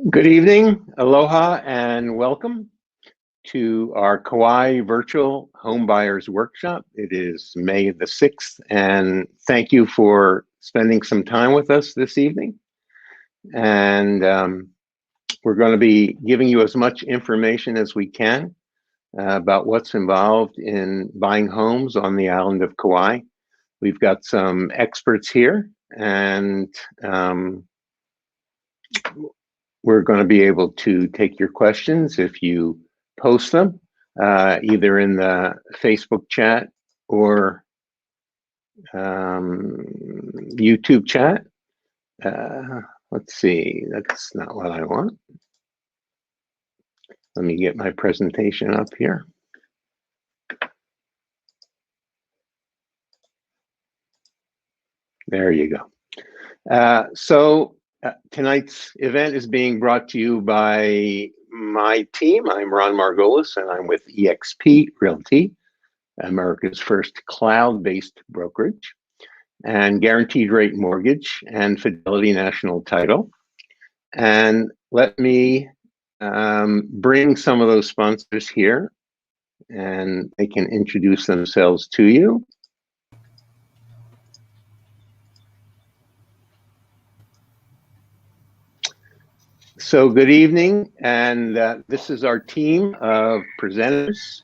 Good evening, aloha, and welcome to our Kauai Virtual Home Buyers Workshop. It is May the 6th, and thank you for spending some time with us this evening. And we're going to be giving you as much information as we can about what's involved in buying homes on the island of Kauai. We've got some experts here, and we're going to be able to take your questions if you post them, either in the Facebook chat or YouTube chat. Let's see, that's not what I want. Let me get my presentation up here. There you go. Tonight's event is being brought to you by my team. I'm Ron Margolis, and I'm with eXp Realty, America's first cloud-based brokerage, and Guaranteed Rate Mortgage, and Fidelity National Title. And let me bring some of those sponsors here, and they can introduce themselves to you. So good evening, and this is our team of presenters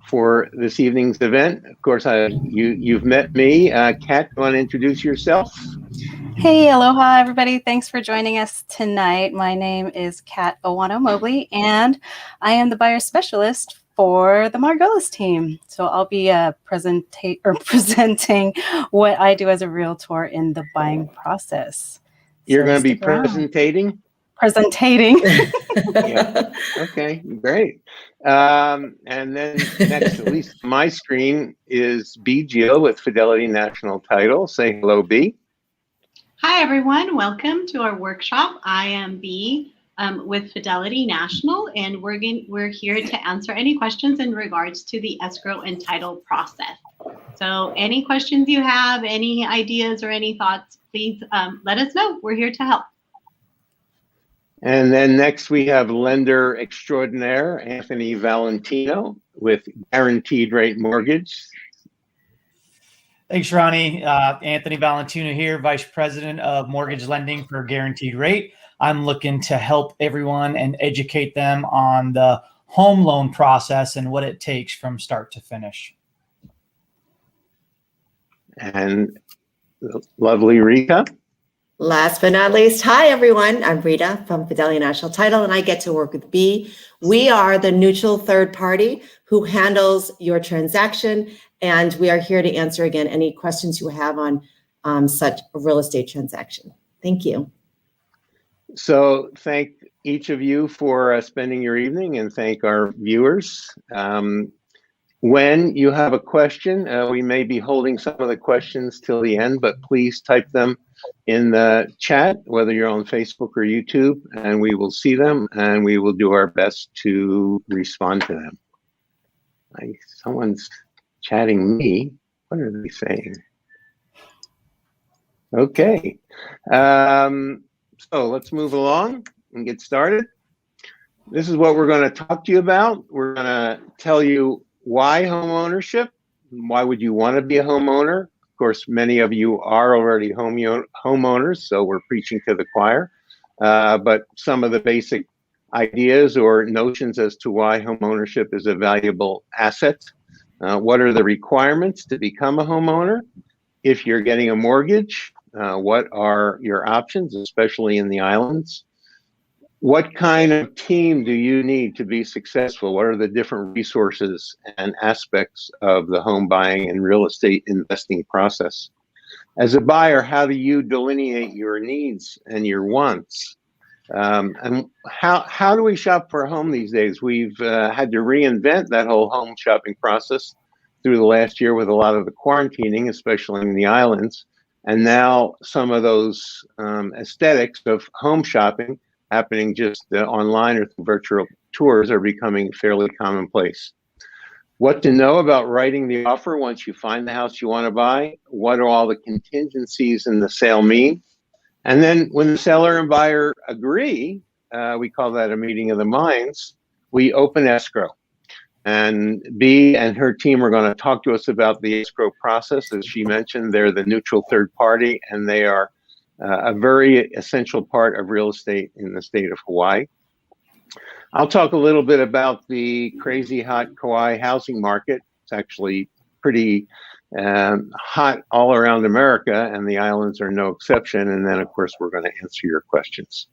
for this evening's event. Of course, you've met me. Kat, you want to introduce yourself? Hey, aloha, everybody. Thanks for joining us tonight. My name is Kat Owano-Mobley, and I am the buyer specialist for the Margolis team. So I'll be presenting what I do as a realtor in the buying process. You're going to be presentating? Presentating. Yeah. Okay, great. And then next, at least my screen, is B. Jill with Fidelity National Title. Say hello, B. Hi, everyone. Welcome to our workshop. I am B with Fidelity National, and we're here to answer any questions in regards to the escrow and title process. So any questions you have, any ideas or any thoughts, please let us know. We're here to help. And then next we have lender extraordinaire Anthony Valentino with Guaranteed Rate Mortgage. Thanks, Ronnie. Anthony Valentino here, Vice President of Mortgage Lending for Guaranteed Rate. I'm looking to help everyone and educate them on the home loan process and what it takes from start to finish. And lovely Rita. Last but not least, hi everyone, I'm Rita from Fidelity National Title, and I get to work with B. We are the neutral third party who handles your transaction, and we are here to answer again any questions you have on such a real estate transaction. Thank you. So thank each of you for spending your evening, and thank our viewers. When you have a question, we may be holding some of the questions till the end, but please type them in the chat, whether you're on Facebook or YouTube, and we will see them and we will do our best to respond to them. Someone's chatting me. What are they saying? Okay. So let's move along and get started. This is what we're going to talk to you about. We're going to tell you why home ownership. Why would you want to be a homeowner? Of course, many of you are already homeowners, so we're preaching to the choir. But some of the basic ideas or notions as to why homeownership is a valuable asset. What are the requirements to become a homeowner? If you're getting a mortgage, what are your options, especially in the islands? What kind of team do you need to be successful? What are the different resources and aspects of the home buying and real estate investing process? As a buyer, how do you delineate your needs and your wants? And how do we shop for a home these days? We've had to reinvent that whole home shopping process through the last year with a lot of the quarantining, especially in the islands. And now some of those aesthetics of home shopping happening just online or through virtual tours are becoming fairly commonplace. What to know about writing the offer once you find the house you want to buy? What do all the contingencies in the sale mean? And then when the seller and buyer agree, we call that a meeting of the minds, we open escrow. And Bea and her team are going to talk to us about the escrow process. As she mentioned, they're the neutral third party, and they are a very essential part of real estate in the state of Hawaii. I'll talk a little bit about the crazy hot Kauai housing market. It's actually pretty hot all around America, and the islands are no exception. And then, of course, we're going to answer your questions.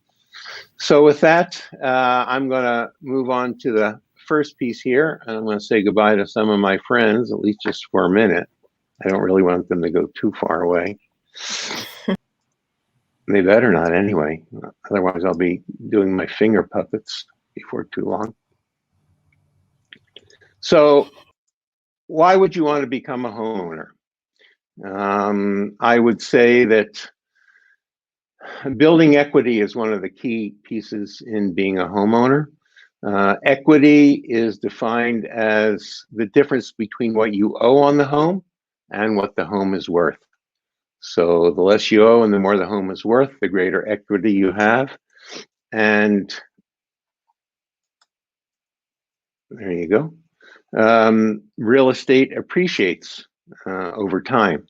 So with that, I'm going to move on to the first piece here, and I'm going to say goodbye to some of my friends, at least just for a minute. I don't really want them to go too far away. They better not anyway. Otherwise, I'll be doing my finger puppets before too long. So why would you want to become a homeowner? I would say that building equity is one of the key pieces in being a homeowner. Equity is defined as the difference between what you owe on the home and what the home is worth. So the less you owe and the more the home is worth, the greater equity you have. And there you go. Real estate appreciates over time.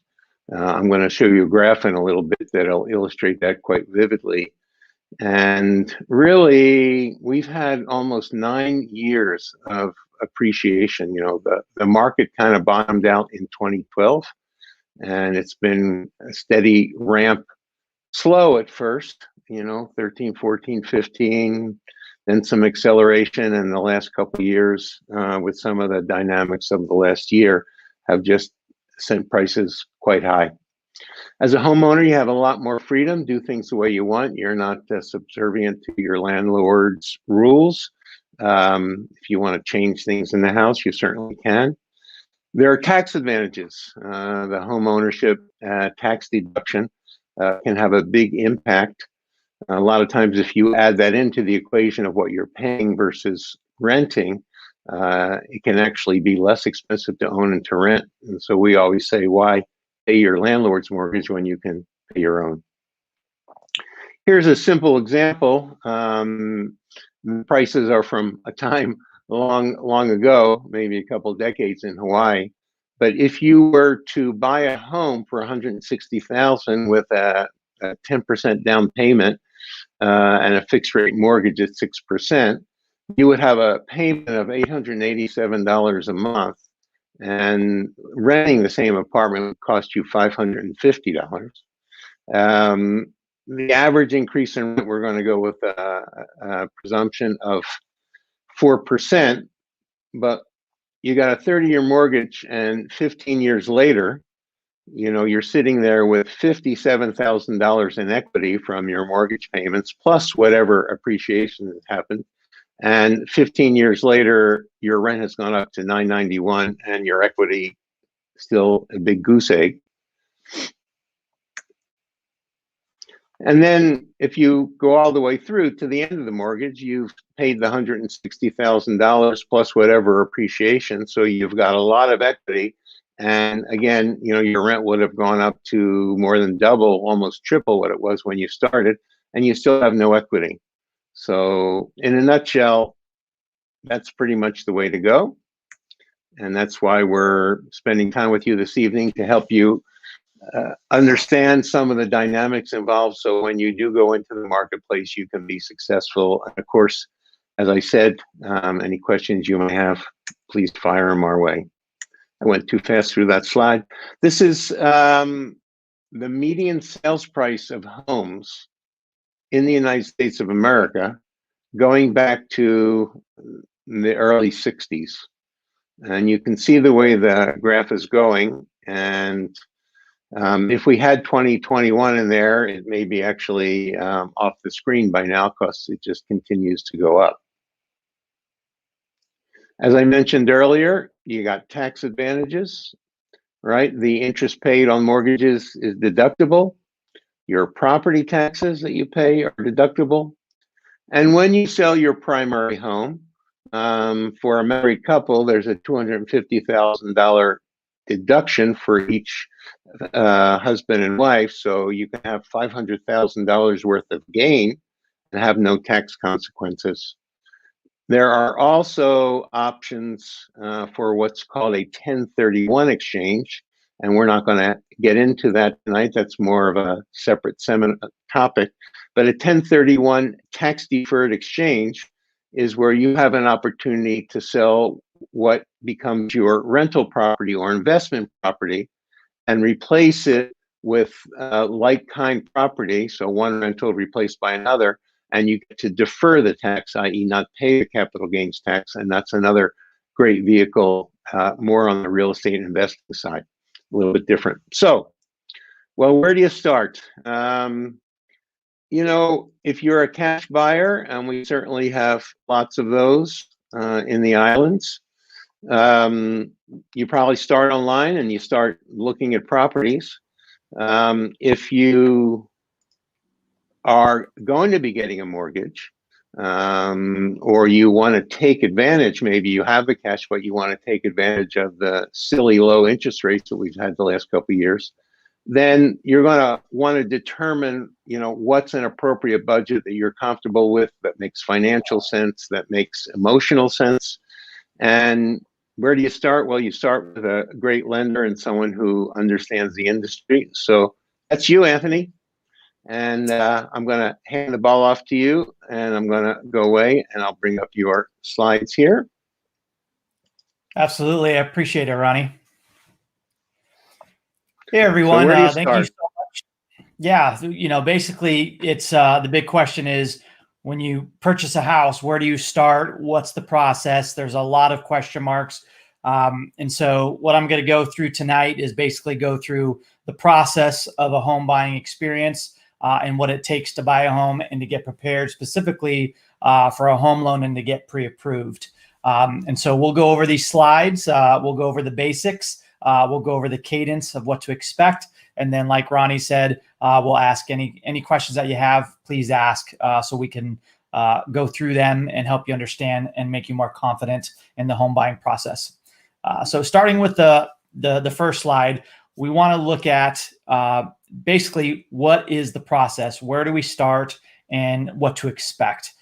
I'm going to show you a graph in a little bit that'll illustrate that quite vividly. And really, we've had almost 9 years of appreciation. You know, the market kind of bottomed out in 2012, and it's been a steady ramp, slow at first, 13, 14, 15, then some acceleration in the last couple of years with some of the dynamics of the last year have just sent prices quite high. As a homeowner, you have a lot more freedom, do things the way you want. You're not subservient to your landlord's rules. If you want to change things in the house, you certainly can. There are tax advantages. The home ownership tax deduction can have a big impact. A lot of times, if you add that into the equation of what you're paying versus renting, it can actually be less expensive to own and to rent. And so we always say, why pay your landlord's mortgage when you can pay your own? Here's a simple example. The prices are from a time long ago, maybe a couple decades in Hawaii. But if you were to buy a home for $160,000 with a 10% down payment and a fixed rate mortgage at 6%, you would have a payment of $887 a month. And renting the same apartment would cost you $550. The average increase in rent, we're going to go with a presumption of 4%, but you got a 30-year mortgage, and 15 years later, you're sitting there with $57,000 in equity from your mortgage payments, plus whatever appreciation has happened. And 15 years later, your rent has gone up to $991, and your equity still a big goose egg. And then if you go all the way through to the end of the mortgage, you've paid the $160,000 plus whatever appreciation. So you've got a lot of equity. And again, your rent would have gone up to more than double, almost triple what it was when you started, and you still have no equity. So in a nutshell, that's pretty much the way to go. And that's why we're spending time with you this evening to help you understand some of the dynamics involved. So when you do go into the marketplace, you can be successful. And of course, as I said, any questions you may have, please fire them our way. I went too fast through that slide. This is the median sales price of homes in the United States of America, going back to the early 60s. And you can see the way the graph is going. And if we had 2021 in there, it may be actually off the screen by now because it just continues to go up. As I mentioned earlier, you got tax advantages, right? The interest paid on mortgages is deductible. Your property taxes that you pay are deductible. And when you sell your primary home, for a married couple, there's a $250,000 deduction for each husband and wife. So you can have $500,000 worth of gain and have no tax consequences. There are also options for what's called a 1031 exchange, and we're not going to get into that tonight. That's more of a separate seminar topic. But a 1031 tax deferred exchange is where you have an opportunity to sell what becomes your rental property or investment property and replace it with like-kind property, so one rental replaced by another, and you get to defer the tax, i.e. not pay the capital gains tax, and that's another great vehicle, more on the real estate investing side, a little bit different. So, well, where do you start? You know, if you're a cash buyer, and we certainly have lots of those in the islands, you probably start online and you start looking at properties. If you are going to be getting a mortgage, or you want to take advantage, maybe you have the cash, but you want to take advantage of the silly low interest rates that we've had the last couple of years, then you're going to want to determine, you know, what's an appropriate budget that you're comfortable with, that makes financial sense, that makes emotional sense. And where do you start? Well, you start with a great lender and someone who understands the industry. So that's you, Anthony. And I'm going to hand the ball off to you, and I'm going to go away, and I'll bring up your slides here. Absolutely. I appreciate it, Ronnie. Hey, everyone. So where do you Thank you start? so much. Yeah, you know, basically, it's the big question is, when you purchase a house, where do you start? What's the process? There's a lot of question marks. And so what I'm going to go through tonight is basically go through the process of a home buying experience and what it takes to buy a home and to get prepared specifically for a home loan and to get pre-approved. And so we'll go over these slides. We'll go over the basics. We'll go over the cadence of what to expect. And then, like Ronnie said, we'll ask any questions that you have, please ask, so we can go through them and help you understand and make you more confident in the home buying process. So starting with the first slide, we want to look at basically what is the process, where do we start, and what to expect.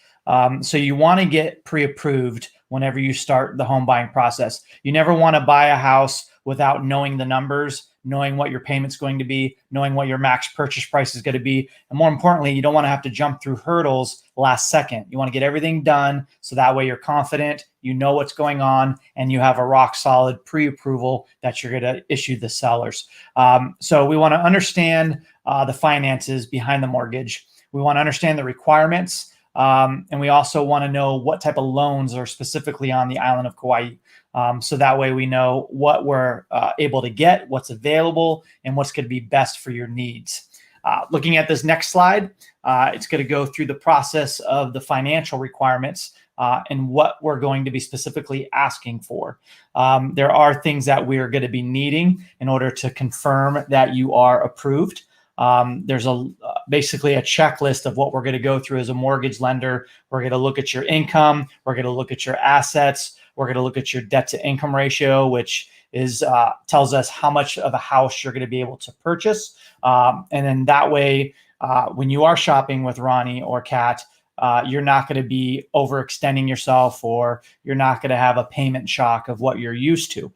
So you want to get pre-approved whenever you start the home buying process. You never want to buy a house without knowing the numbers, knowing what your payment's going to be, knowing what your max purchase price is going to be. And more importantly, you don't want to have to jump through hurdles last second. You want to get everything done so that way you're confident, you know what's going on, and you have a rock solid pre-approval that you're going to issue the sellers. So we want to understand the finances behind the mortgage. We want to understand the requirements. And we also want to know what type of loans are specifically on the island of Kauai. So that way we know what we're able to get, what's available, and what's going to be best for your needs. Looking at this next slide, it's going to go through the process of the financial requirements and what we're going to be specifically asking for. There are things that we are going to be needing in order to confirm that you are approved. There's basically a checklist of what we're going to go through as a mortgage lender. We're going to look at your income. We're going to look at your assets. We're going to look at your debt to income ratio, which is tells us how much of a house you're going to be able to purchase. And then that way, when you are shopping with Ronnie or Kat, you're not going to be overextending yourself, or you're not going to have a payment shock of what you're used to.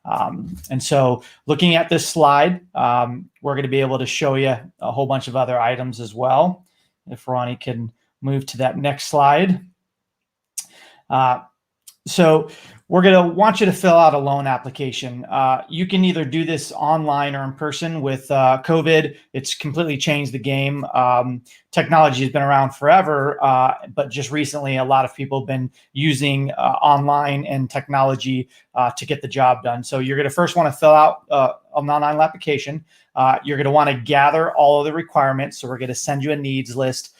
And so looking at this slide, we're going to be able to show you a whole bunch of other items as well. If Ronnie can move to that next slide. So we're going to want you to fill out a loan application. You can either do this online or in person. With COVID, it's completely changed the game. Technology has been around forever, but just recently, a lot of people have been using online and technology to get the job done. So you're going to first want to fill out an online application. You're going to want to gather all of the requirements. So we're going to send you a needs list.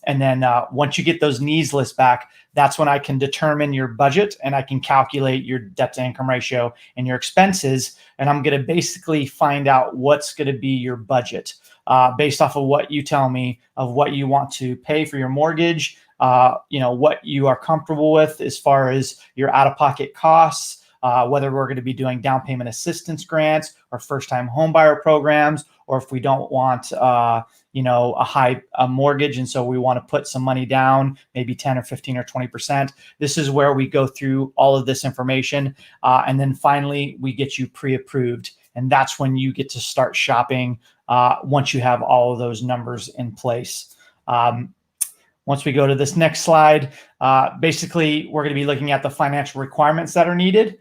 And then once you get those needs lists back, that's when I can determine your budget and I can calculate your debt to income ratio and your expenses. And I'm going to basically find out what's going to be your budget based off of what you tell me of what you want to pay for your mortgage, what you are comfortable with as far as your out-of-pocket costs, whether we're going to be doing down payment assistance grants or first-time homebuyer programs, or if we don't want a mortgage. And so we want to put some money down, maybe 10 or 15 or 20%. This is where we go through all of this information. And then finally, we get you pre-approved. And that's when you get to start shopping once you have all of those numbers in place. Once we go to this next slide, basically, we're going to be looking at the financial requirements that are needed.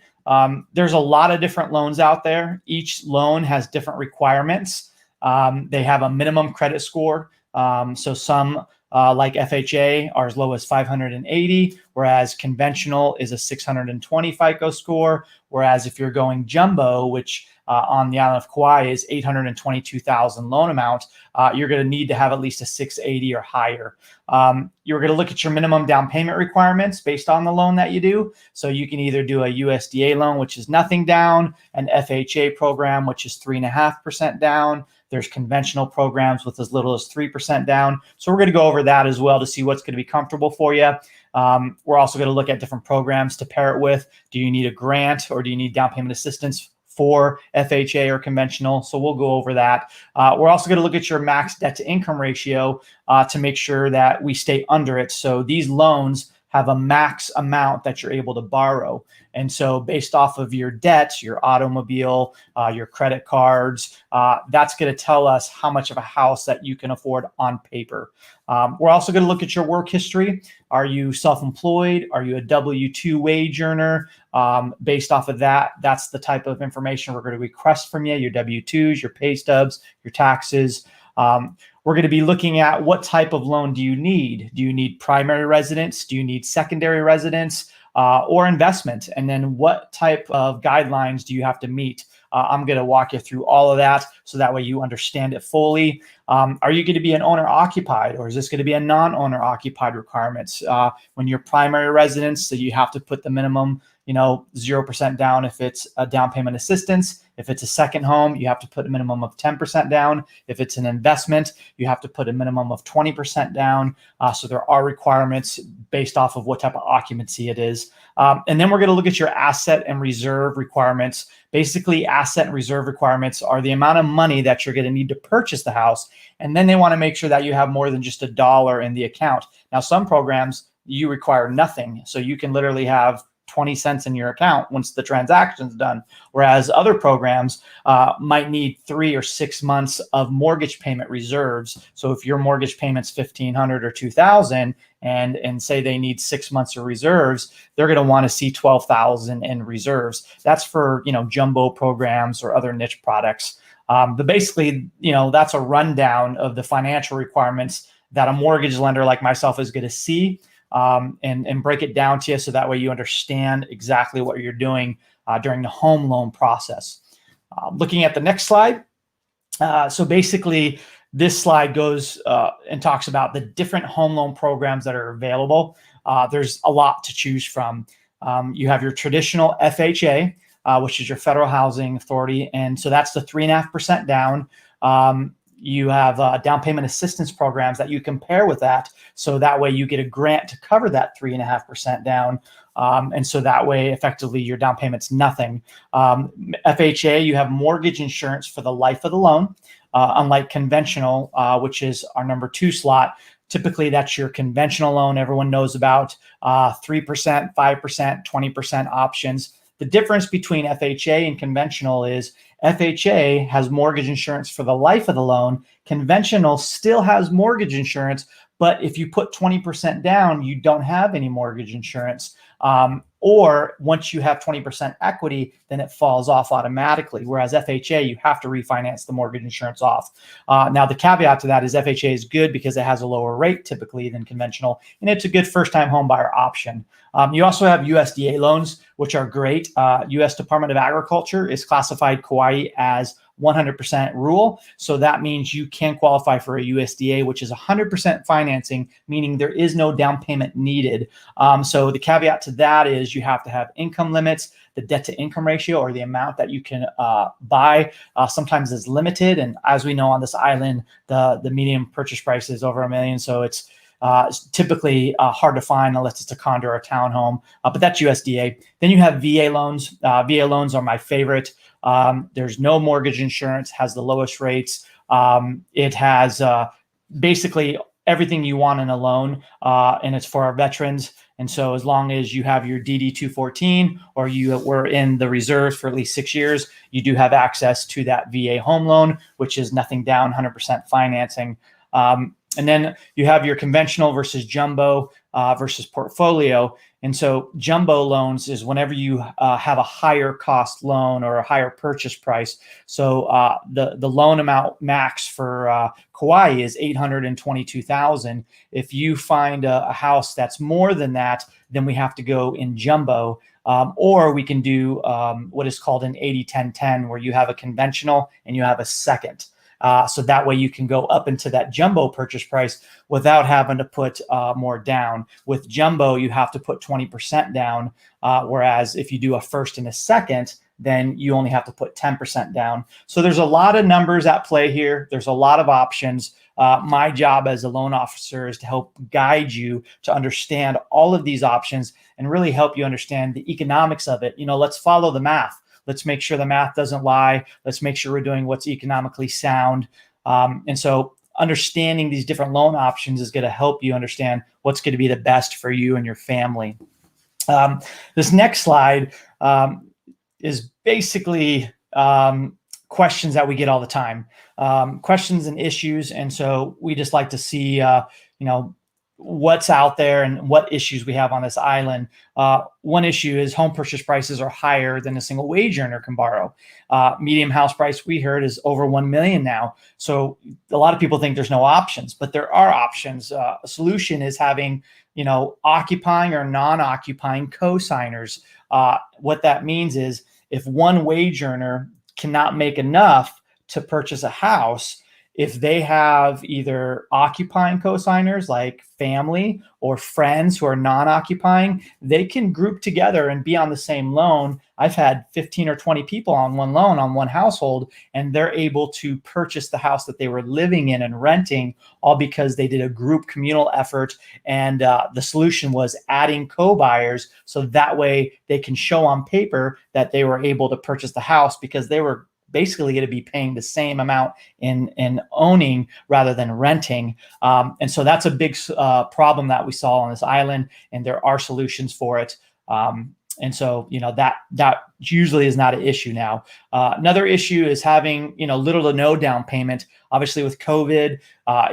There's a lot of different loans out there. Each loan has different requirements. They have a minimum credit score. So some like FHA are as low as 580, whereas conventional is a 620 FICO score. Whereas if you're going jumbo, which on the island of Kauai is 822,000 loan amount, you're going to need to have at least a 680 or higher. You're going to look at your minimum down payment requirements based on the loan that you do. So you can either do a USDA loan, which is nothing down, an FHA program, which is 3.5% down. There's conventional programs with as little as 3% down. So we're going to go over that as well to see what's going to be comfortable for you. We're also going to look at different programs to pair it with. Do you need a grant or do you need down payment assistance for FHA or conventional? So we'll go over that. We're also going to look at your max debt to income ratio to make sure that we stay under it. So these loans have a max amount that you're able to borrow. And so based off of your debt, your automobile, your credit cards, that's going to tell us how much of a house that you can afford on paper. We're also going to look at your work history. Are you self-employed? Are you a W-2 wage earner? Based off of that, that's the type of information we're going to request from you, your W-2s, your pay stubs, your taxes. We're going to be looking at what type of loan do you need? Do you need primary residence? Do you need secondary residence or investment? And then what type of guidelines do you have to meet? I'm going to walk you through all of that so that way you understand it fully. Are you going to be an owner occupied, or is this going to be a non-owner occupied requirements? When you're primary residence, so you have to put the minimum 0% down if it's a down payment assistance. If it's a second home, you have to put a minimum of 10% down. If it's an investment, you have to put a minimum of 20% down. So there are requirements based off of what type of occupancy it is. And then we're going to look at your asset and reserve requirements. Basically, asset and reserve requirements are the amount of money that you're going to need to purchase the house. And then they want to make sure that you have more than just $1 in the account. Now, some programs, you require nothing. So you can literally have 20 cents in your account once the transaction's done. Whereas other programs might need 3 or 6 months of mortgage payment reserves. So if your mortgage payment's $1,500 or $2,000 and say they need 6 months of reserves, they're going to want to see $12,000 in reserves. That's for, jumbo programs or other niche products. But basically, that's a rundown of the financial requirements that a mortgage lender like myself is going to see. And break it down to you so that way you understand exactly what you're doing during the home loan process. Looking at the next slide. So basically, this slide goes and talks about the different home loan programs that are available. There's a lot to choose from. You have your traditional FHA, which is your Federal Housing Authority. And so that's the 3.5% down. You have down payment assistance programs that you compare with that. So that way you get a grant to cover that 3.5% down. And so that way, effectively, your down payment's nothing. FHA, you have mortgage insurance for the life of the loan, unlike conventional, which is our number 2 slot. Typically, that's your conventional loan everyone knows about, 3%, 5%, 20% options. The difference between FHA and conventional is FHA has mortgage insurance for the life of the loan. Conventional still has mortgage insurance, but if you put 20% down, you don't have any mortgage insurance. Or once you have 20% equity, then it falls off automatically. Whereas FHA, you have to refinance the mortgage insurance off. Now, the caveat to that is FHA is good because it has a lower rate typically than conventional, and it's a good first-time home buyer option. You also have USDA loans, which are great. U.S. Department of Agriculture is classified Kauai as 100% rural. So that means you can qualify for a USDA, which is 100% financing, meaning there is no down payment needed. So the caveat to that is you have to have income limits. The debt to income ratio, or the amount that you can buy, sometimes is limited. And as we know on this island, the median purchase price is over $1 million. So it's typically hard to find unless it's a condo or a townhome, but that's USDA. Then you have VA loans. VA loans are my favorite. There's no mortgage insurance, has the lowest rates. It has basically everything you want in a loan, and it's for our veterans. And so as long as you have your DD 214 or you were in the reserves for at least 6 years, you do have access to that VA home loan, which is nothing down, 100% financing. And then you have your conventional versus jumbo versus portfolio. And so jumbo loans is whenever you have a higher cost loan or a higher purchase price. So the loan amount max for Kauai is $822,000. If you find a house that's more than that, then we have to go in jumbo. Or we can do what is called an 80-10-10, where you have a conventional and you have a second. So that way you can go up into that jumbo purchase price without having to put more down. With jumbo, you have to put 20% down, whereas if you do a first and a second, then you only have to put 10% down. So there's a lot of numbers at play here. There's a lot of options. My job as a loan officer is to help guide you to understand all of these options and really help you understand the economics of it. Let's follow the math. Let's make sure the math doesn't lie. Let's make sure we're doing what's economically sound. And so understanding these different loan options is going to help you understand what's going to be the best for you and your family. This next slide is basically questions that we get all the time, questions and issues. And so we just like to see, what's out there and what issues we have on this island. One issue is home purchase prices are higher than a single wage earner can borrow. Medium house price, we heard, is over 1 million now. So a lot of people think there's no options, but there are options. A solution is having, occupying or non-occupying co-signers. What that means is if one wage earner cannot make enough to purchase a house, if they have either occupying co-signers like family or friends who are non-occupying, they can group together and be on the same loan. I've had 15 or 20 people on one loan on one household, and they're able to purchase the house that they were living in and renting, all because they did a group communal effort. And the solution was adding co-buyers, so that way they can show on paper that they were able to purchase the house because they were basically going to be paying the same amount in owning rather than renting. And so that's a big problem that we saw on this island, and there are solutions for it. And so, that usually is not an issue now. Another issue is having, little to no down payment. Obviously with COVID,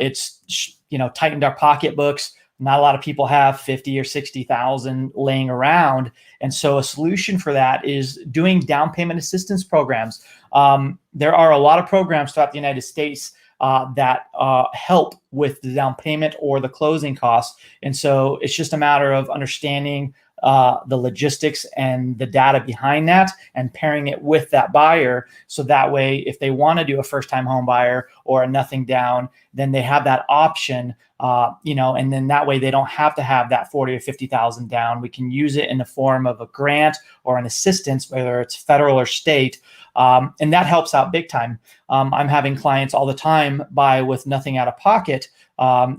it's, tightened our pocketbooks. Not a lot of people have 50 or 60,000 laying around. And so a solution for that is doing down payment assistance programs. There are a lot of programs throughout the United States that help with the down payment or the closing costs. And so it's just a matter of understanding the logistics and the data behind that and pairing it with that buyer. So that way, if they want to do a first-time home buyer or a nothing down, then they have that option, and then that way they don't have to have that 40 or 50,000 down. We can use it in the form of a grant or an assistance, whether it's federal or state. And that helps out big time. I'm having clients all the time buy with nothing out of pocket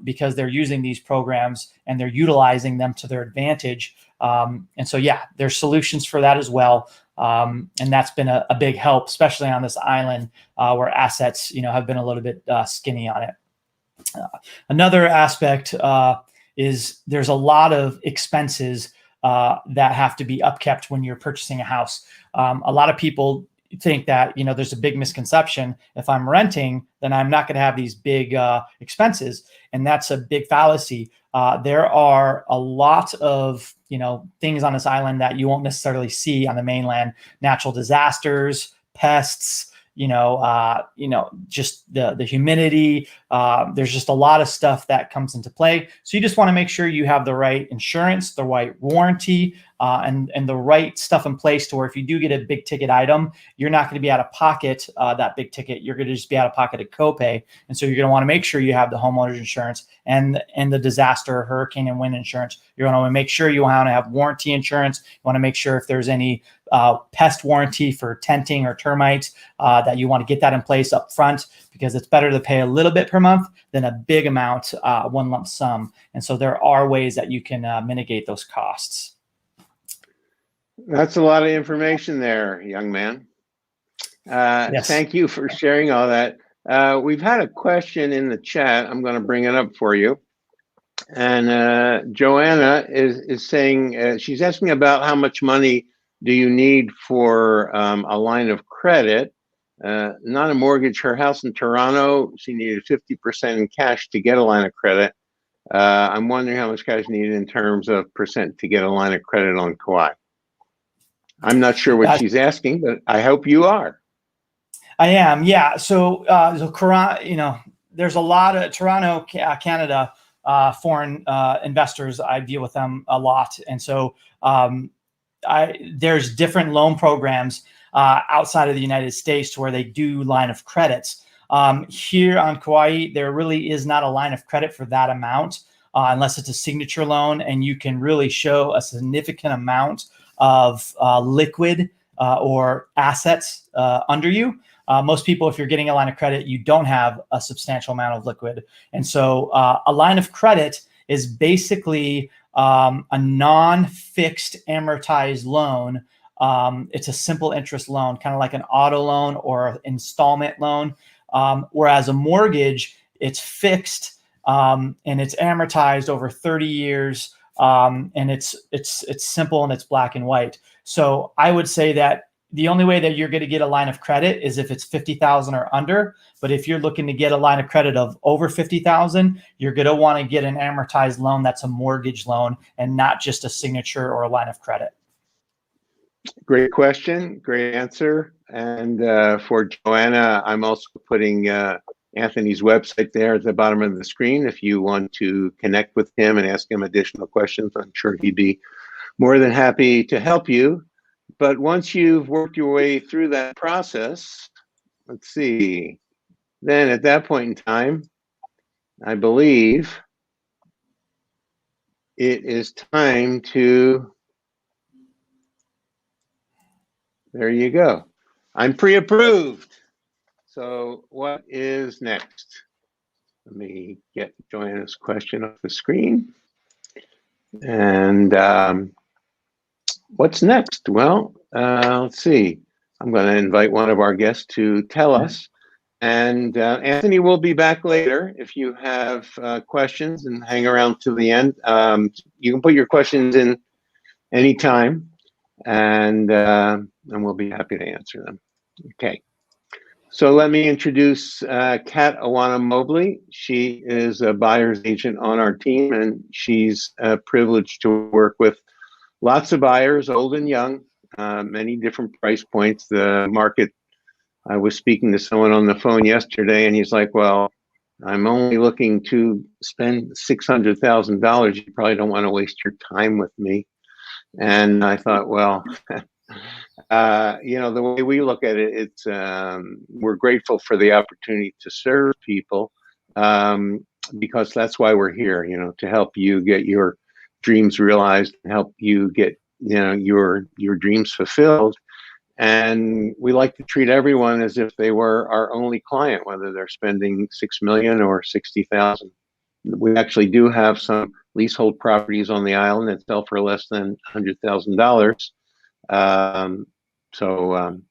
because they're using these programs and they're utilizing them to their advantage. And so, there's solutions for that as well. And that's been a big help, especially on this island where assets, have been a little bit skinny on it. Another aspect is there's a lot of expenses that have to be upkept when you're purchasing a house. A lot of people think that, there's a big misconception. If I'm renting, then I'm not going to have these big expenses. And that's a big fallacy. There are a lot of, things on this island that you won't necessarily see on the mainland: natural disasters, pests, just the humidity. There's just a lot of stuff that comes into play. So you just want to make sure you have the right insurance, the right warranty, and the right stuff in place to where if you do get a big ticket item, you're not going to be out of pocket that big ticket. You're going to just be out of pocket a copay. And so you're going to want to make sure you have the homeowner's insurance and the disaster, hurricane and wind insurance. You're going to want to make sure you want to have warranty insurance. You want to make sure if there's any pest warranty for tenting or termites, that you want to get that in place up front, because it's better to pay a little bit per month than a big amount, one lump sum. And so there are ways that you can mitigate those costs. That's a lot of information there, young man. Yes. Thank you for sharing all that. We've had a question in the chat. I'm going to bring it up for you. And Joanna is saying, she's asking about how much money do you need for a line of credit, not a mortgage. Her house in Toronto, she needed 50% in cash to get a line of credit. I'm wondering how much cash needed in terms of percent to get a line of credit on Kauai. I'm not sure what she's asking, but I hope you are. I am, yeah. So, there's a lot of Toronto, Canada, foreign investors. I deal with them a lot, and so there's different loan programs outside of the United States to where they do line of credits. Here on Kauai, there really is not a line of credit for that amount unless it's a signature loan, and you can really show a significant amount of liquid or assets under you. Most people, if you're getting a line of credit, you don't have a substantial amount of liquid. And so a line of credit is basically a non-fixed amortized loan. It's a simple interest loan, kind of like an auto loan or an installment loan. Whereas a mortgage, it's fixed and it's amortized over 30 years. And it's simple and it's black and white. So I would say that the only way that you're going to get a line of credit is if it's 50,000 or under. But if you're looking to get a line of credit of over 50,000, you're going to want to get an amortized loan that's a mortgage loan and not just a signature or a line of credit. Great question, great answer. And for Joanna, I'm also putting Anthony's website there at the bottom of the screen. If you want to connect with him and ask him additional questions, I'm sure he'd be more than happy to help you. But once you've worked your way through that process, let's see, then at that point in time, I believe it is time to, there you go. I'm pre-approved. So what is next? Let me get Joanna's question off the screen. And what's next? Well, let's see. I'm going to invite one of our guests to tell us. And Anthony will be back later if you have questions, and hang around till the end. You can put your questions in anytime, and we'll be happy to answer them. Okay. So let me introduce Kat Awana Mobley. She is a buyer's agent on our team, and she's privileged to work with lots of buyers, old and young, many different price points. The market, I was speaking to someone on the phone yesterday, and he's like, well, I'm only looking to spend $600,000. You probably don't want to waste your time with me. And I thought, well, the way we look at it, it's we're grateful for the opportunity to serve people because that's why we're here, to help you get your dreams realized, help you get your dreams fulfilled. And we like to treat everyone as if they were our only client, whether they're spending $6 million or $60,000. We actually do have some leasehold properties on the island that sell for less than $100,000.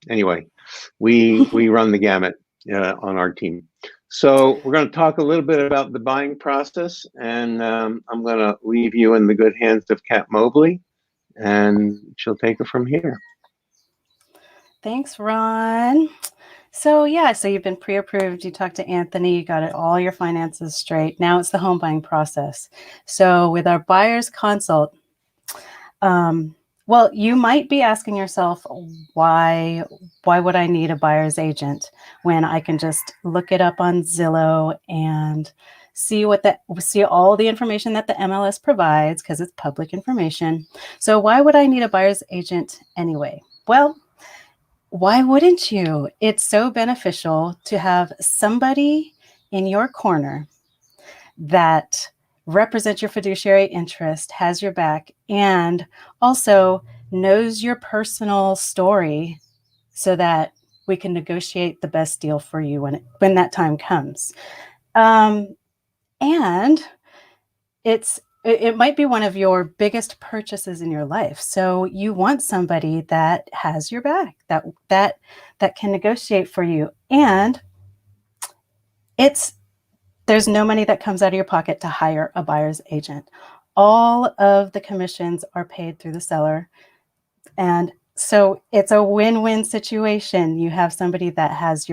Anyway, we run the gamut on our team. So we're going to talk a little bit about the buying process, and I'm going to leave you in the good hands of Kat Mobley, and she'll take it from here. Thanks, Ron. So you've been pre-approved. You talked to Anthony, you got all your finances straight. Now it's the home buying process. So with our buyer's consult, well, you might be asking yourself, why would I need a buyer's agent when I can just look it up on Zillow and see all the information that the MLS provides, because it's public information. So why would I need a buyer's agent anyway? Well, why wouldn't you? It's so beneficial to have somebody in your corner that represents your fiduciary interest, has your back, and also knows your personal story so that we can negotiate the best deal for you when that time comes. And it might be one of your biggest purchases in your life. So you want somebody that has your back, that can negotiate for you. And there's no money that comes out of your pocket to hire a buyer's agent. All of the commissions are paid through the seller. And so it's a win-win situation. You have somebody that's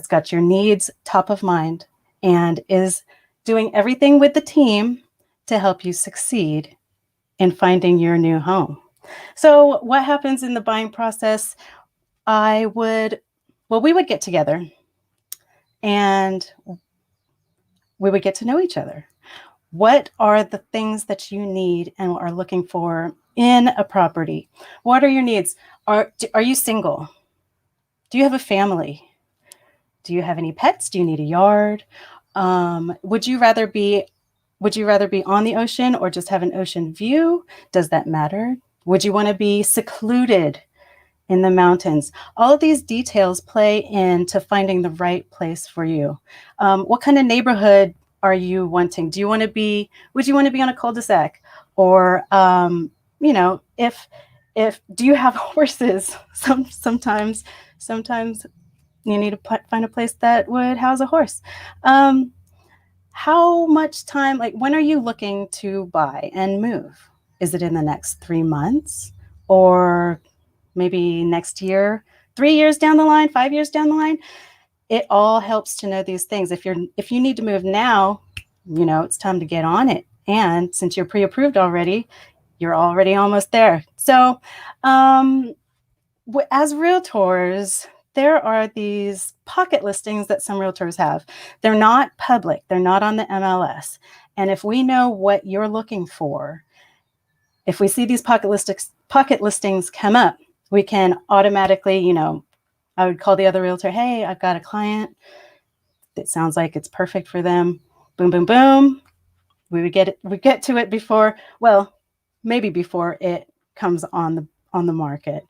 got your needs top of mind and is doing everything with the team to help you succeed in finding your new home. So what happens in the buying process? We would get together and we would get to know each other. What are the things that you need and are looking for in a property? What are your needs? Are you single? Do you have a family? Do you have any pets? Do you need a yard? Would you rather be on the ocean or just have an ocean view? Does that matter? Would you want to be secluded in the mountains? All of these details play into finding the right place for you. What kind of neighborhood are you wanting? Would you want to be on a cul-de-sac? Or, do you have horses? Sometimes you need to find a place that would house a horse. How much time, when are you looking to buy and move? Is it in the next 3 months or maybe next year, 3 years down the line, 5 years down the line? It all helps to know these things. If you need to move now, it's time to get on it. And since you're pre-approved already, you're already almost there. So as realtors, there are these pocket listings that some realtors have. They're not public. They're not on the MLS. And if we know what you're looking for, if we see these pocket listings come up, we can automatically, I would call the other realtor, hey, I've got a client that sounds like it's perfect for them. Boom, boom, boom. We get to it before it comes on the market.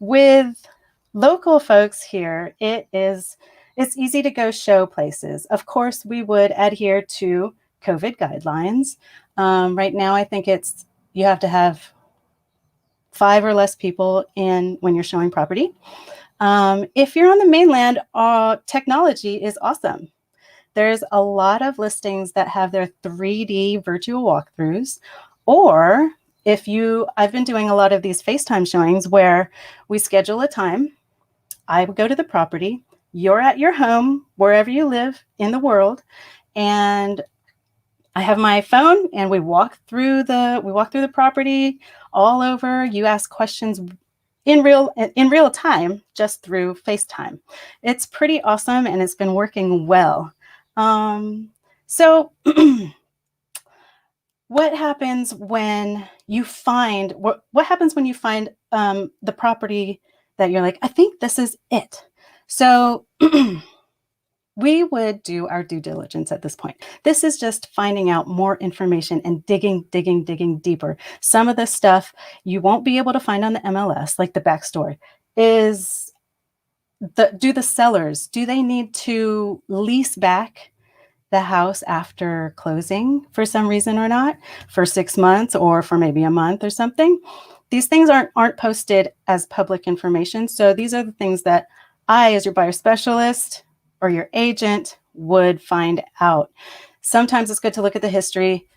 With local folks here, it's easy to go show places. Of course, we would adhere to COVID guidelines. Right now, I think you have to have 5 or less people in when you're showing property. If you're on the mainland, technology is awesome. There's a lot of listings that have their 3D virtual walkthroughs, or I've been doing a lot of these FaceTime showings where we schedule a time. I go to the property, you're at your home, wherever you live in the world, and I have my phone and we walk through the property all over. You ask questions in real time, just through FaceTime. It's pretty awesome and it's been working well. So what happens when you find the property that you're like, I think this is it. So we would do our due diligence at this point. This is just finding out more information and digging deeper. Some of the stuff you won't be able to find on the MLS, like the backstory, is do the sellers, do they need to lease back the house after closing for some reason or not, for 6 months or for maybe a month or something? These things aren't posted as public information. So these are the things that I, as your buyer specialist or your agent, would find out. Sometimes it's good to look at the history.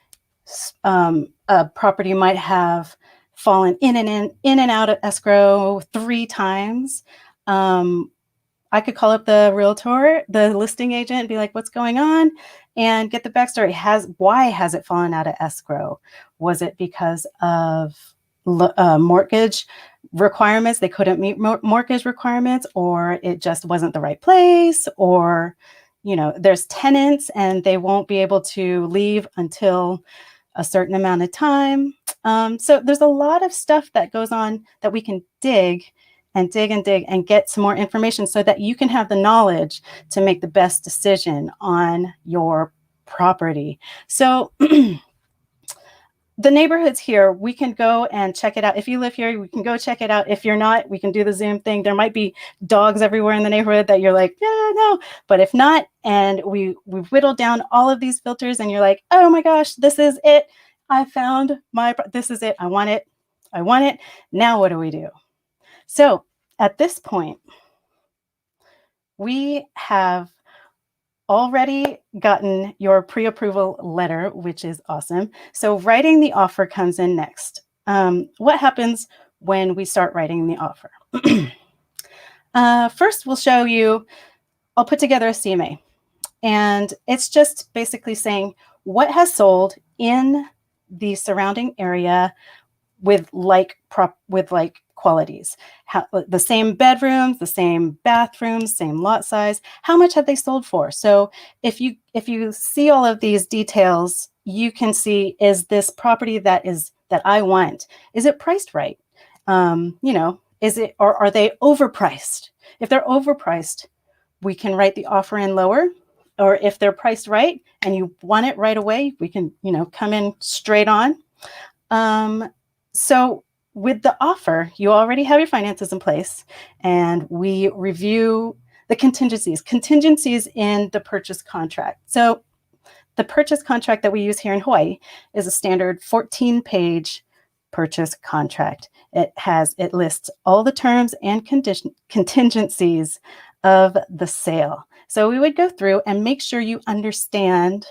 A property might have fallen in and out of escrow 3 times. I could call up the realtor, the listing agent, and be like, what's going on? And get the backstory. Why has it fallen out of escrow? Was it because of mortgage requirements? They couldn't meet mortgage requirements, or it just wasn't the right place, or, there's tenants and they won't be able to leave until a certain amount of time. So there's a lot of stuff that goes on that we can dig and get some more information so that you can have the knowledge to make the best decision on your property. So the neighborhoods here, we can go and check it out. If you live here, we can go check it out. If you're not, we can do the Zoom thing. There might be dogs everywhere in the neighborhood that you're like, yeah, no. But if not, and we've whittled down all of these filters and you're like, oh my gosh, this is it. I found this is it. I want it. Now what do we do? So at this point, we have already gotten your pre-approval letter, which is awesome. So writing the offer comes in next. What happens when we start writing the offer? First, we'll show you, I'll put together a CMA. And it's just basically saying what has sold in the surrounding area with like qualities. The same bedrooms, the same bathrooms, same lot size. How much have they sold for? So if you see all of these details, you can see, is this property that I want, is it priced right? Is it, or are they overpriced? If they're overpriced, we can write the offer in lower. Or if they're priced right and you want it right away, we can, come in straight on. So with the offer, you already have your finances in place, and we review the contingencies in the purchase contract. So the purchase contract that we use here in Hawaii is a standard 14-page purchase contract. It lists all the terms and contingencies of the sale. So we would go through and make sure you understand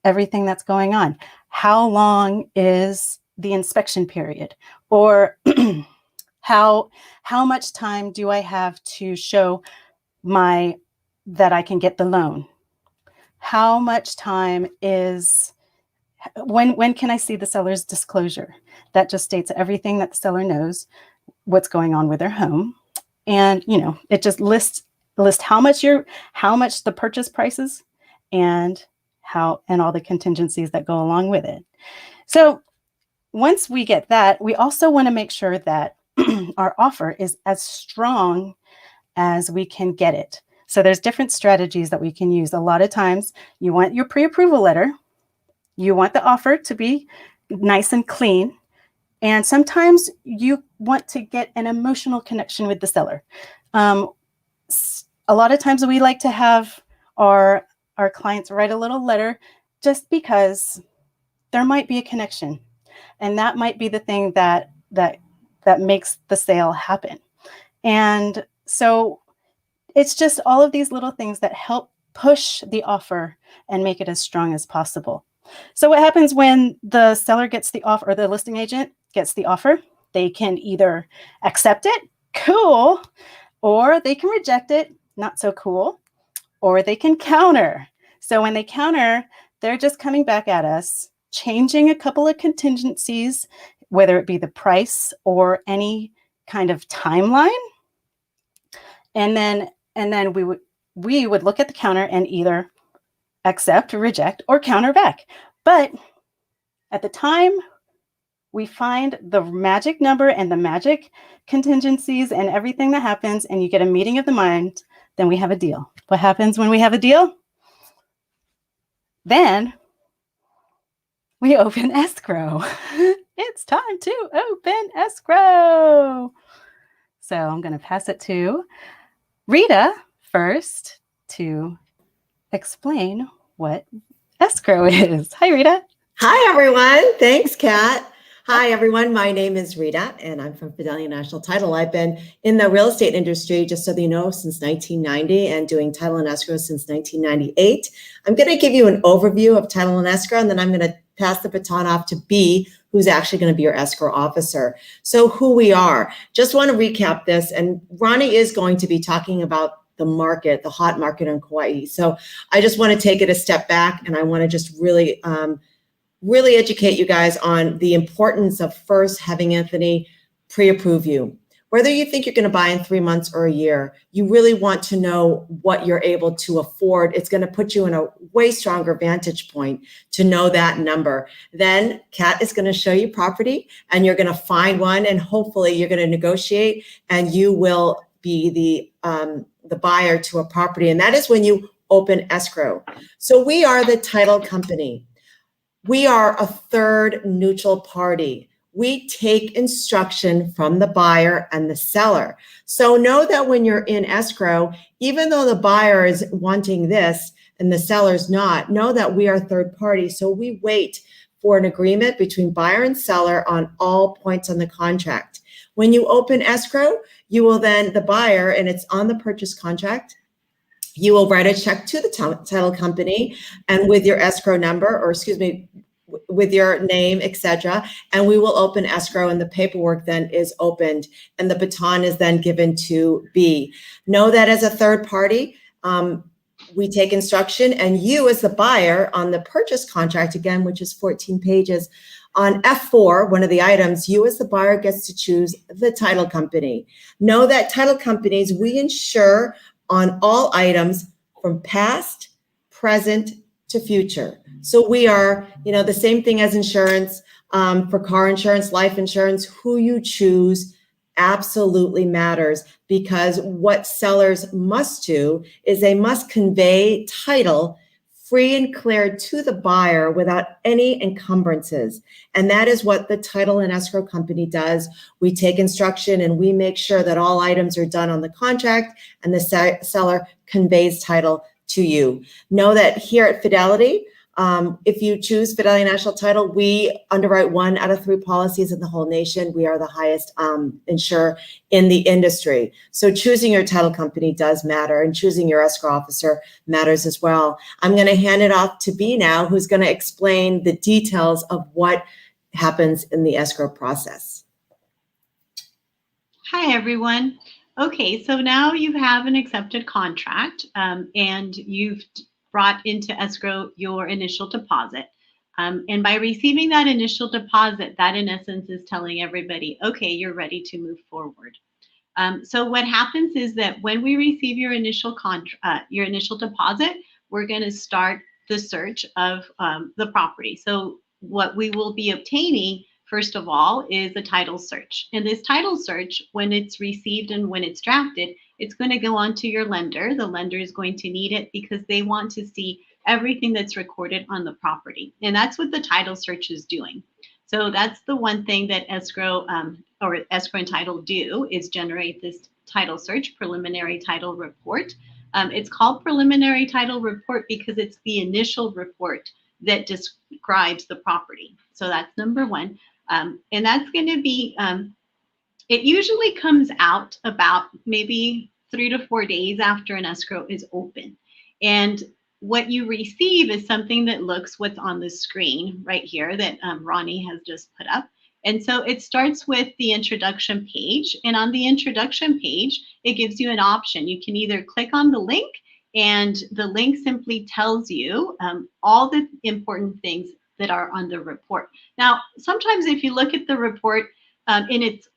everything that's going on. How long is the inspection period? Or how much time do I have to show that I can get the loan? How much time is, when can I see the seller's disclosure? That just states everything that the seller knows, what's going on with their home. And, it just lists how much the purchase price is, and all the contingencies that go along with it. So once we get that, we also want to make sure that our offer is as strong as we can get it. So there's different strategies that we can use. A lot of times you want your pre-approval letter, you want the offer to be nice and clean, and sometimes you want to get an emotional connection with the seller. A lot of times we like to have our clients write a little letter just because there might be a connection, and that might be the thing that makes the sale happen. And so it's just all of these little things that help push the offer and make it as strong as possible. So what happens when the seller gets the offer, or the listing agent gets the offer? They can either accept it, cool, or they can reject it, not so cool, or they can counter. So when they counter, they're just coming back at us, changing a couple of contingencies, whether it be the price or any kind of timeline. And then we would look at the counter and either accept, reject, or counter back. But at the time we find the magic number and the magic contingencies and everything that happens, and you get a meeting of the mind, then we have a deal. What happens when we have a deal? Then we open escrow. It's time to open escrow. So I'm going to pass it to Rita first to explain what escrow is. Hi, Rita. Hi, everyone. Thanks, Kat. Hi, everyone. My name is Rita, and I'm from Fidelity National Title. I've been in the real estate industry, just so you know, since 1990, and doing title and escrow since 1998. I'm going to give you an overview of title and escrow, and then I'm going to pass the baton off to B, who's actually going to be your escrow officer. So who we are. Just want to recap this, and Ronnie is going to be talking about the market, the hot market in Kauai. So I just want to take it a step back, and I want to just really educate you guys on the importance of first having Anthony pre-approve you. Whether you think you're going to buy in 3 months or a year, you really want to know what you're able to afford. It's going to put you in a way stronger vantage point to know that number. Then Kat is going to show you property, and you're going to find one, and hopefully you're going to negotiate, and you will be the buyer to a property. And that is when you open escrow. So we are the title company. We are a third neutral party. We take instruction from the buyer and the seller. So know that when you're in escrow, even though the buyer is wanting this and the seller's not, know that we are third party. So we wait for an agreement between buyer and seller on all points on the contract. When you open escrow, you will then, the buyer, and it's on the purchase contract, you will write a check to the title company and with your escrow number, or excuse me, with your name, etc. And we will open escrow, and the paperwork then is opened, and the baton is then given to B. Know that as a third party, we take instruction, and you as the buyer on the purchase contract, again, which is 14 pages, on F4, one of the items, you as the buyer gets to choose the title company. Know that title companies, we insure on all items from past, present, to future. So we are, the same thing as insurance, for car insurance, life insurance, who you choose absolutely matters, because what sellers must do is they must convey title free and clear to the buyer without any encumbrances. And that is what the title and escrow company does. We take instruction and we make sure that all items are done on the contract and the seller conveys title to you. Know that here at Fidelity, if you choose Fidelity National Title, we underwrite 1 out of 3 policies in the whole nation. We are the highest insurer in the industry. So choosing your title company does matter, and choosing your escrow officer matters as well. I'm going to hand it off to B now, who's going to explain the details of what happens in the escrow process. Hi, everyone. Okay, so now you have an accepted contract, and you've brought into escrow your initial deposit. And by receiving that initial deposit, that in essence is telling everybody, okay, you're ready to move forward. So what happens is that when we receive your initial deposit, we're going to start the search of the property. So what we will be obtaining, first of all, is a title search. And this title search, when it's received and when it's drafted, it's going to go on to your lender. The lender is going to need it because they want to see everything that's recorded on the property. And that's what the title search is doing. So that's the one thing that escrow or escrow and title do, is generate this title search, preliminary title report. It's called preliminary title report because it's the initial report that describes the property. So that's number one. And that's going to be, it usually comes out about maybe 3 to 4 days after an escrow is open. And what you receive is something that looks what's on the screen right here that Ronnie has just put up. And so it starts with the introduction page. And on the introduction page, it gives you an option. You can either click on the link, and the link simply tells you all the important things that are on the report. Now, sometimes if you look at the report in its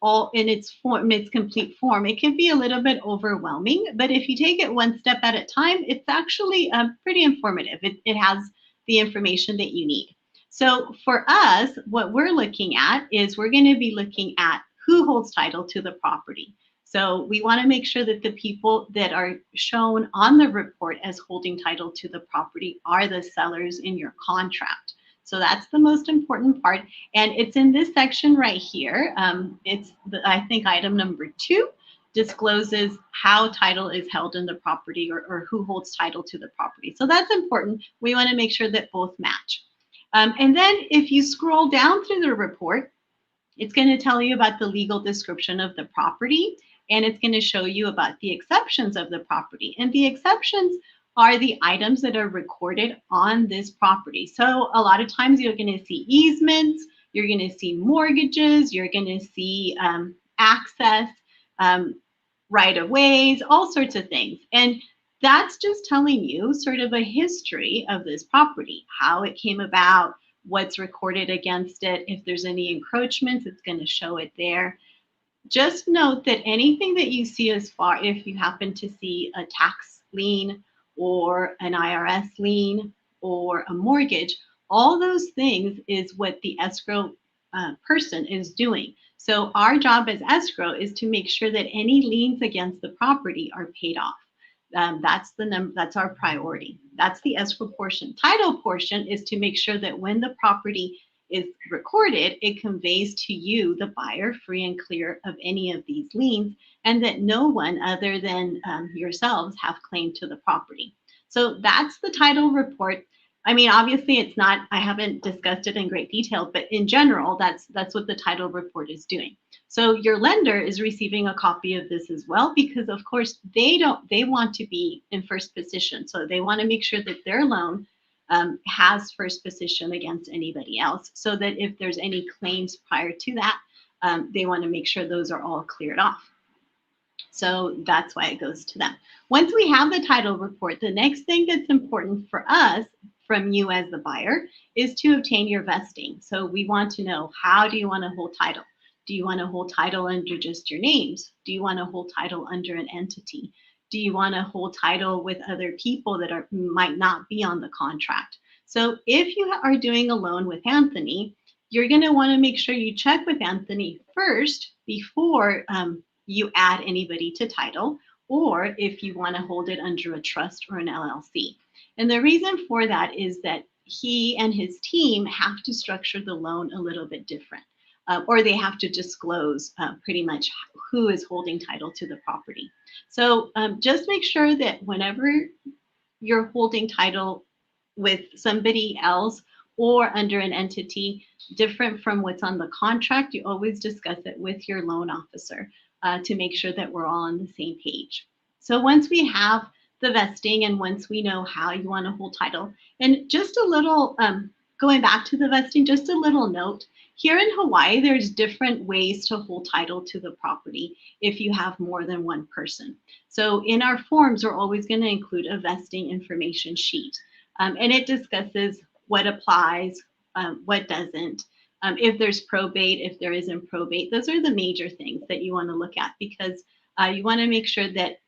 complete form, it can be a little bit overwhelming. But if you take it one step at a time, it's actually pretty informative. It has the information that you need. So for us, what we're looking at is we're going to be looking at who holds title to the property. So we want to make sure that the people that are shown on the report as holding title to the property are the sellers in your contract. So that's the most important part. And it's in this section right here. I think item number 2 discloses how title is held in the property, or who holds title to the property. So that's important. We want to make sure that both match. And then if you scroll down through the report, it's going to tell you about the legal description of the property, and it's going to show you about the exceptions of the property. And the exceptions are the items that are recorded on this property. So a lot of times you're going to see easements, you're going to see mortgages, you're going to see access, right-of-ways, all sorts of things. And that's just telling you sort of a history of this property, how it came about, what's recorded against it. If there's any encroachments, it's going to show it there. Just note that anything that you see, as far if you happen to see a tax lien or an IRS lien or a mortgage, all those things is what the escrow person is doing. So our job as escrow is to make sure that any liens against the property are paid off. That's our priority. That's the escrow portion. Title portion is to make sure that when the property is recorded, it conveys to you, the buyer, free and clear of any of these liens, and that no one other than yourselves have claim to the property. So that's the title report. I mean, obviously it's not, I haven't discussed it in great detail, but in general, that's what the title report is doing. So your lender is receiving a copy of this as well, because of course they want to be in first position. So they want to make sure that their loan has first position against anybody else, so that if there's any claims prior to that, they want to make sure those are all cleared off. So that's why it goes to them. Once we have the title report, the next thing that's important for us from you as the buyer is to obtain your vesting. So we want to know, how do you want to hold title? Do you want to hold title under just your names? Do you want to hold title under an entity? Do you want to hold title with other people that might not be on the contract? So if you are doing a loan with Anthony, you're going to want to make sure you check with Anthony first before you add anybody to title, or if you want to hold it under a trust or an LLC. And the reason for that is that he and his team have to structure the loan a little bit different, or they have to disclose pretty much who is holding title to the property. So just make sure that whenever you're holding title with somebody else or under an entity different from what's on the contract, you always discuss it with your loan officer to make sure that we're all on the same page. So once we have the vesting and once we know how you want to hold title, and just a little, going back to the vesting, just a little note, here in Hawaii, there's different ways to hold title to the property if you have more than one person. So in our forms, we're always going to include a vesting information sheet. And it discusses what applies, what doesn't, if there's probate, if there isn't probate. Those are the major things that you want to look at, because you want to make sure that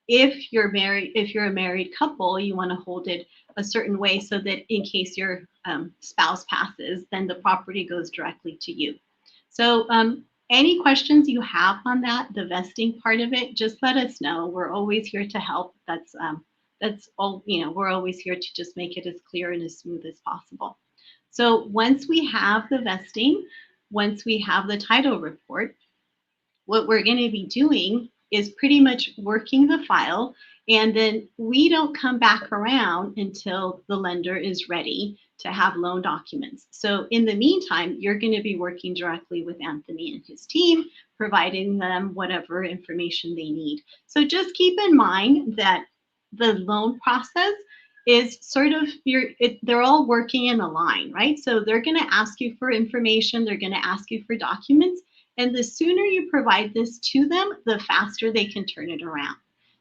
if you're a married couple, you want to hold it a certain way so that in case your spouse passes, then the property goes directly to you. So any questions you have on that, the vesting part of it, just let us know. We're always here to help. That's all, we're always here to just make it as clear and as smooth as possible. So once we have the vesting, once we have the title report, what we're going to be doing is pretty much working the file, and then we don't come back around until the lender is ready to have loan documents. So in the meantime, you're going to be working directly with Anthony and his team, providing them whatever information they need. So just keep in mind that the loan process is sort of, they're all working in a line, right? So they're going to ask you for information, they're going to ask you for documents, and the sooner you provide this to them, the faster they can turn it around.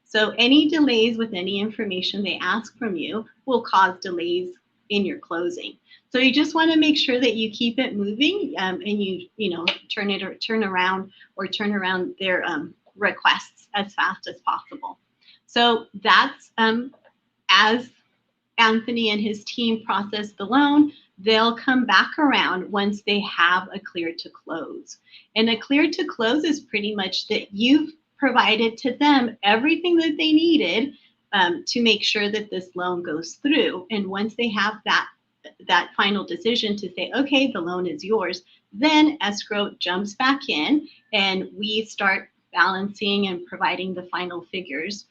So any delays with any information they ask from you will cause delays in your closing. So you just want to make sure that you keep it moving, and you turn around their requests as fast as possible. So that's as Anthony and his team process the loan, they'll come back around once they have a clear to close. And a clear to close is pretty much that you've provided to them everything that they needed to make sure that this loan goes through. And once they have that final decision to say, okay, the loan is yours, then escrow jumps back in and we start balancing and providing the final figures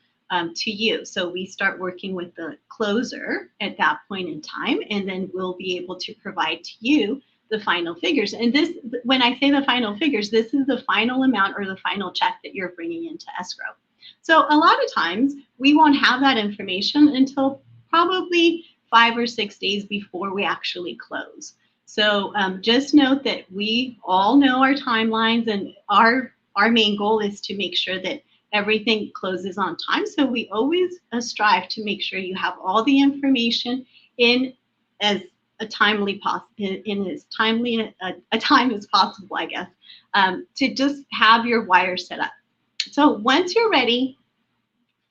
to you. So we start working with the closer at that point in time, and then we'll be able to provide to you the final figures. And this, when I say the final figures, this is the final amount or the final check that you're bringing into escrow. So a lot of times we won't have that information until probably 5 or 6 days before we actually close. So just note that we all know our timelines, and our main goal is to make sure that everything closes on time. So we always strive to make sure you have all the information in as timely as possible, I guess, to just have your wire set up. So once you're ready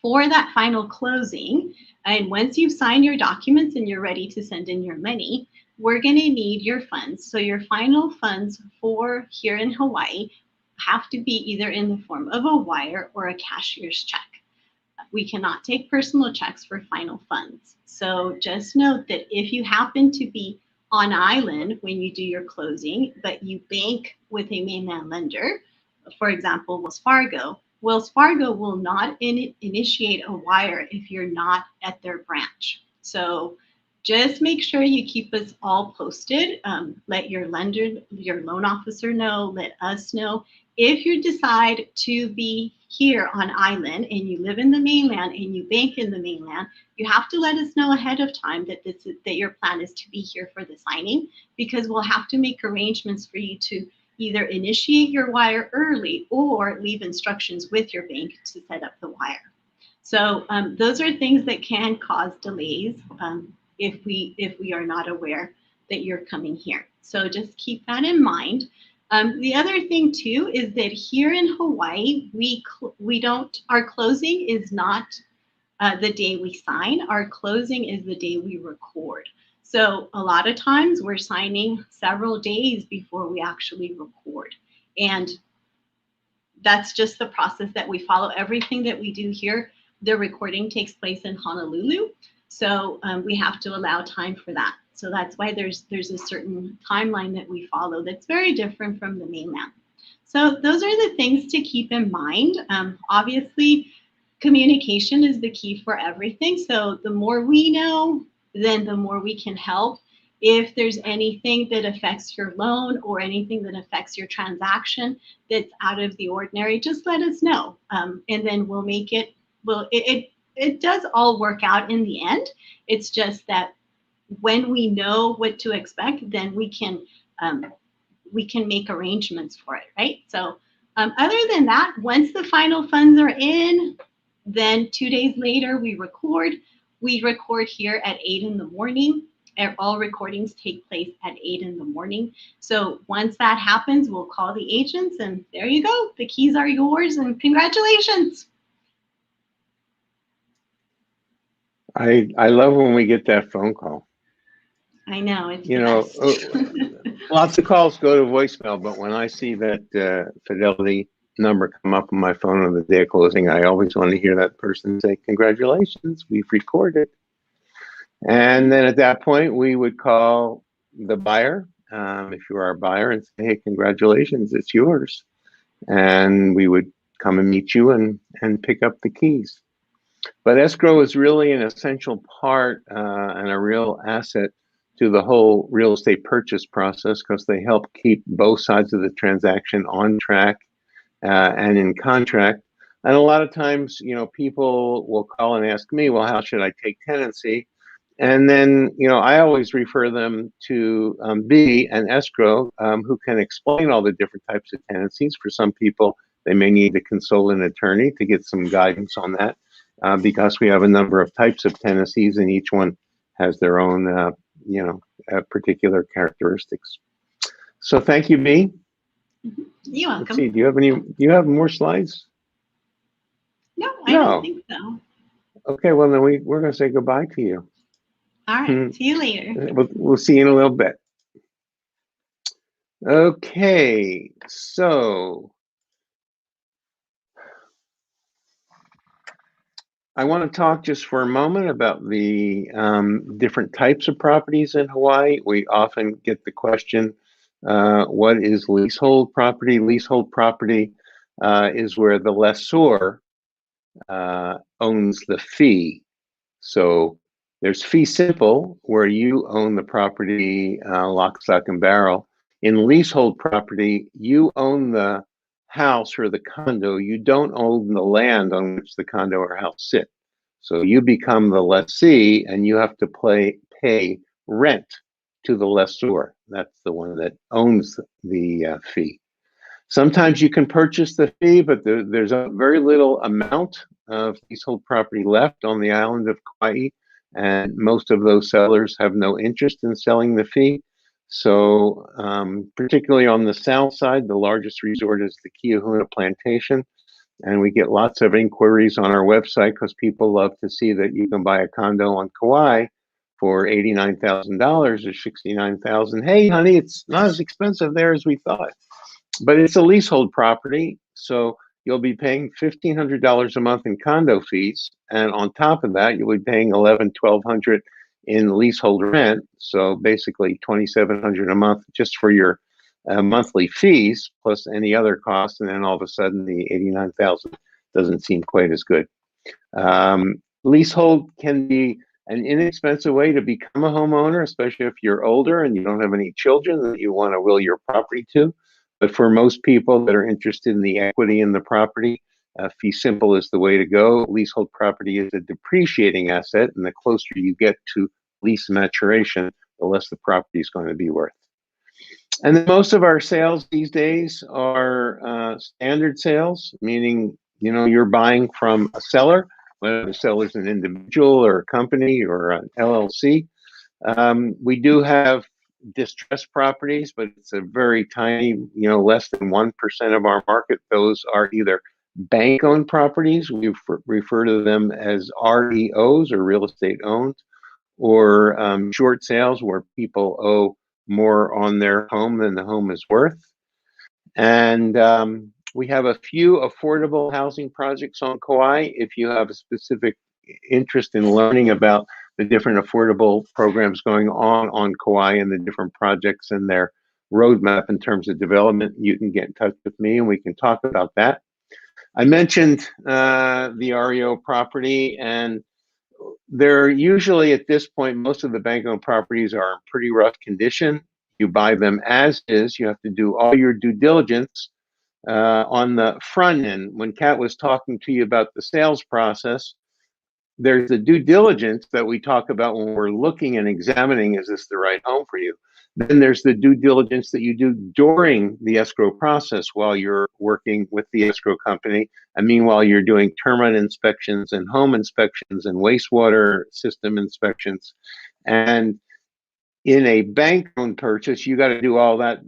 for that final closing, and once you've signed your documents and you're ready to send in your money, we're going to need your funds. So your final funds for here in Hawaii have to be either in the form of a wire or a cashier's check. We cannot take personal checks for final funds. So just note that if you happen to be on island when you do your closing, but you bank with a mainland lender, for example, Wells Fargo will not initiate a wire if you're not at their branch. So just make sure you keep us all posted. Let your lender, your loan officer know, let us know. If you decide to be here on island and you live in the mainland and you bank in the mainland, you have to let us know ahead of time that that your plan is to be here for the signing, because we'll have to make arrangements for you to either initiate your wire early or leave instructions with your bank to set up the wire. So those are things that can cause delays if we are not aware that you're coming here. So just keep that in mind. The other thing too is that here in Hawaii, our closing is not the day we sign. Our closing is the day we record. So a lot of times we're signing several days before we actually record. And that's just the process that we follow. Everything that we do here, the recording takes place in Honolulu. So we have to allow time for that. So that's why there's a certain timeline that we follow that's very different from the mainland. So those are the things to keep in mind. Obviously, communication is the key for everything. So the more we know, then the more we can help. If there's anything that affects your loan or anything that affects your transaction that's out of the ordinary, just let us know. And then we'll make it, it does all work out in the end. It's just that when we know what to expect, then we can make arrangements for it, right? So other than that, once the final funds are in, then 2 days later we record. We record here at 8 in the morning. All recordings take place at 8 in the morning. So once that happens, we'll call the agents and there you go. The keys are yours and congratulations. I love when we get that phone call. I know, it's You the know, best. lots of calls go to voicemail, but when I see that Fidelity number come up on my phone on the day of closing, I always want to hear that person say, "Congratulations, we've recorded." And then at that point, we would call the buyer, if you are our buyer, and say, "Hey, congratulations, it's yours." And we would come and meet you and pick up the keys. But escrow is really an essential part and a real asset to the whole real estate purchase process, because they help keep both sides of the transaction on track and in contract. And a lot of times, you know, people will call and ask me, well, how should I take tenancy? And then, you know, I always refer them to B and escrow, who can explain all the different types of tenancies. For some people, they may need to consult an attorney to get some guidance on that, because we have a number of types of tenancies and each one has their own, particular characteristics. So thank you, B. You're welcome. Let's see, do you have more slides? No, I don't think so. Okay, well then we're going to say goodbye to you. All right, see you later. We'll see you in a little bit. Okay, so I want to talk just for a moment about the different types of properties in Hawaii. We often get the question, what is leasehold property? Leasehold property is where the lessor owns the fee. So there's fee simple, where you own the property lock, stock, and barrel. In leasehold property, you own the house or the condo. You don't own the land on which the condo or house sit. So you become the lessee and you have to pay rent to the lessor. That's the one that owns the fee. Sometimes you can purchase the fee, but there's a very little amount of leasehold property left on the island of Kauai, and most of those sellers have no interest in selling the fee. So particularly on the south side, the largest resort is the Kiahuna Plantation, and we get lots of inquiries on our website because people love to see that you can buy a condo on Kauai for $89,000 or $69,000. Hey, honey, it's not as expensive there as we thought. But it's a leasehold property, so you'll be paying $1,500 a month in condo fees, and on top of that, you'll be paying $1,200 in leasehold rent. So basically, $2,700 a month just for your monthly fees, plus any other costs, and then all of a sudden, the $89,000 doesn't seem quite as good. Leasehold can be an inexpensive way to become a homeowner, especially if you're older and you don't have any children that you want to will your property to. But for most people that are interested in the equity in the property, fee simple is the way to go. Leasehold property is a depreciating asset, and the closer you get to lease maturation, the less the property is going to be worth. And then most of our sales these days are standard sales, meaning you're buying from a seller, whether the seller is an individual or a company or an LLC. We do have distressed properties, but it's a very tiny, less than 1% of our market. Those are either bank-owned properties, we refer to them as REOs, or real estate owned, or short sales where people owe more on their home than the home is worth. And we have a few affordable housing projects on Kauai. If you have a specific interest in learning about the different affordable programs going on Kauai and the different projects and their roadmap in terms of development, you can get in touch with me and we can talk about that. I mentioned the REO property, and they're usually at this point, most of the bank-owned properties are in pretty rough condition. You buy them as is. You have to do all your due diligence on the front end. When Kat was talking to you about the sales process, there's the due diligence that we talk about when we're looking and examining, is this the right home for you? Then there's the due diligence that you do during the escrow process while you're working with the escrow company. And meanwhile, you're doing termite inspections and home inspections and wastewater system inspections. And in a bank-owned purchase, you got to do all that,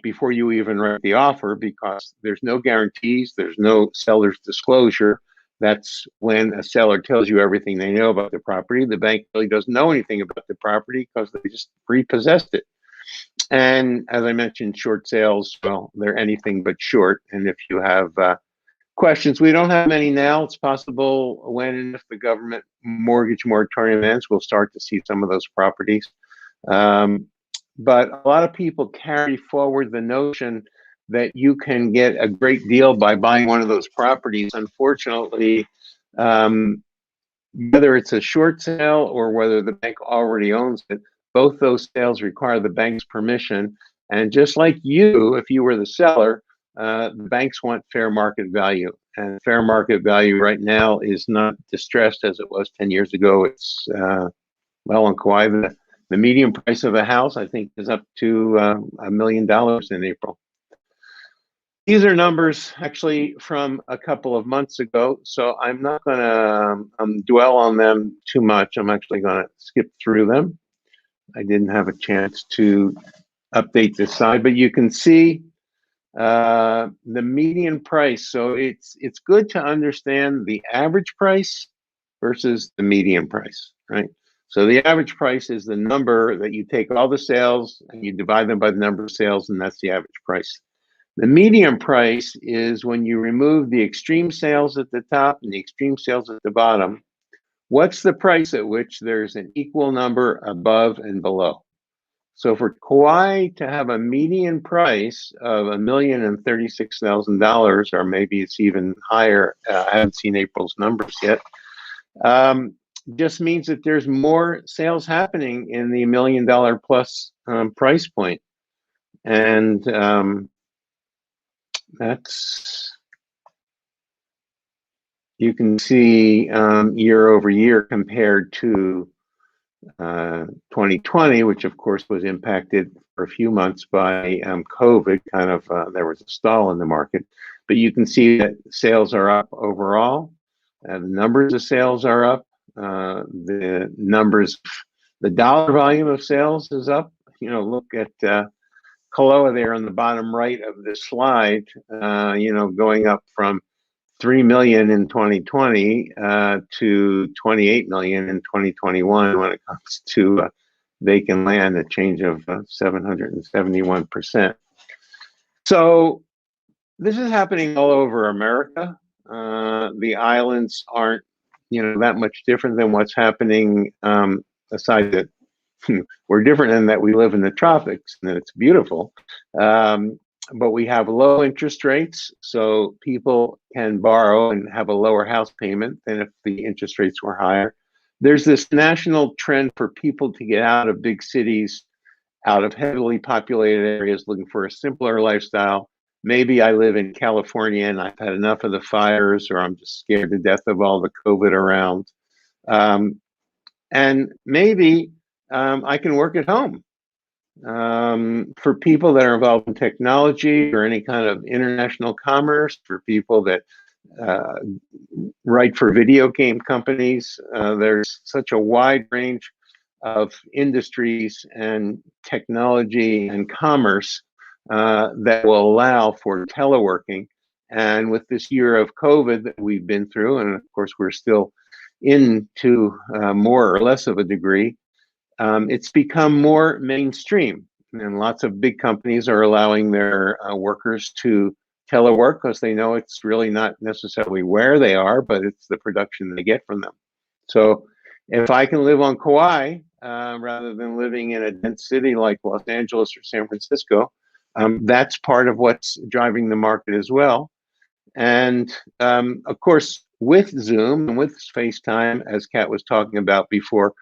before you even write the offer, because there's no guarantees, there's no seller's disclosure. That's when a seller tells you everything they know about the property. The bank really doesn't know anything about the property because they just repossessed it. And as I mentioned, short sales, well, they're anything but short. And if you have questions, we don't have many now. It's possible when and if the government mortgage moratorium ends, we'll start to see some of those properties. But a lot of people carry forward the notion that you can get a great deal by buying one of those properties. Unfortunately, whether it's a short sale or whether the bank already owns it, both those sales require the bank's permission. And just like you, if you were the seller, the banks want fair market value. And fair market value right now is not distressed as it was 10 years ago. It's, on Kauai, the median price of a house, I think, is up to $1 million in April. These are numbers actually from a couple of months ago, so I'm not going to dwell on them too much. I'm actually going to skip through them. I didn't have a chance to update this side, but you can see the median price. So it's good to understand the average price versus the median price, right? So the average price is the number that you take all the sales and you divide them by the number of sales, and that's the average price. The median price is when you remove the extreme sales at the top and the extreme sales at the bottom. What's the price at which there's an equal number above and below? So for Kauai to have a median price of $1,036,000, or maybe it's even higher, I haven't seen April's numbers yet, just means that there's more sales happening in the $1 million plus price point. And you can see year over year compared to 2020, which of course was impacted for a few months by COVID. There was a stall in the market, but you can see that sales are up overall. The numbers of sales are up. The dollar volume of sales is up. Look at Kaloa there on the bottom right of this slide, going up from 3 million in 2020 to 28 million in 2021 when it comes to vacant land, a change of 771%. So this is happening all over America. The islands aren't, that much different than what's happening, aside that we're different in that we live in the tropics and it's beautiful. But we have low interest rates, so people can borrow and have a lower house payment than if the interest rates were higher. There's this national trend for people to get out of big cities, out of heavily populated areas, looking for a simpler lifestyle. Maybe I live in California and I've had enough of the fires, or I'm just scared to death of all the COVID around. And maybe I can work at home. For people that are involved in technology or any kind of international commerce, for people that write for video game companies, there's such a wide range of industries and technology and commerce that will allow for teleworking. And with this year of COVID that we've been through, and of course we're still into more or less of a degree, it's become more mainstream. And lots of big companies are allowing their workers to telework because they know it's really not necessarily where they are, but it's the production they get from them. So if I can live on Kauai rather than living in a dense city like Los Angeles or San Francisco, that's part of what's driving the market as well. And of course, with Zoom and with FaceTime, as Kat was talking about before,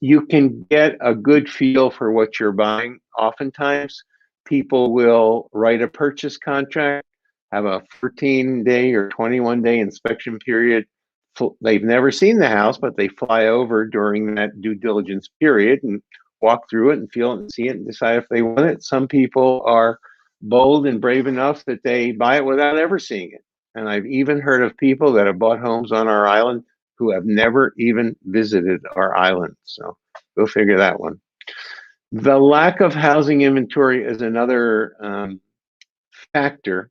you can get a good feel for what you're buying. Oftentimes, people will write a purchase contract, have a 14-day or 21-day inspection period. They've never seen the house, but they fly over during that due diligence period and walk through it and feel it and see it and decide if they want it. Some people are bold and brave enough that they buy it without ever seeing it. And I've even heard of people that have bought homes on our island who have never even visited our island. So go figure that one. The lack of housing inventory is another factor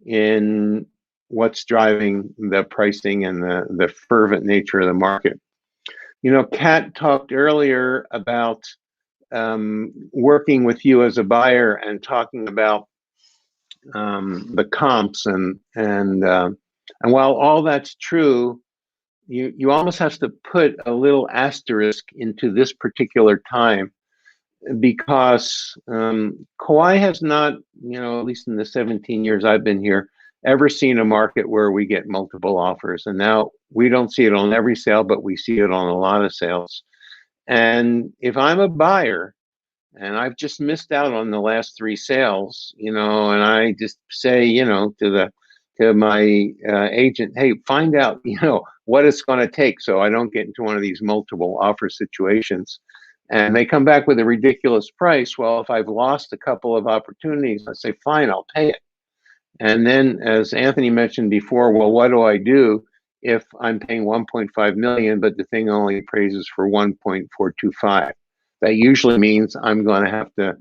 in what's driving the pricing and the fervent nature of the market. You know, Kat talked earlier about working with you as a buyer and talking about the comps and while all that's true, you almost have to put a little asterisk into this particular time because Kauai has not, you know, at least in the 17 years I've been here, ever seen a market where we get multiple offers. And now we don't see it on every sale, but we see it on a lot of sales. And if I'm a buyer and I've just missed out on the last 3 sales, you know, and I just say, you know, to my agent, hey, find out, you know, what it's going to take so I don't get into one of these multiple offer situations. And they come back with a ridiculous price. Well, if I've lost a couple of opportunities, I say, fine, I'll pay it. And then, as Anthony mentioned before, well, what do I do if I'm paying 1.5 million, but the thing only appraises for 1.425? That usually means I'm going to have to,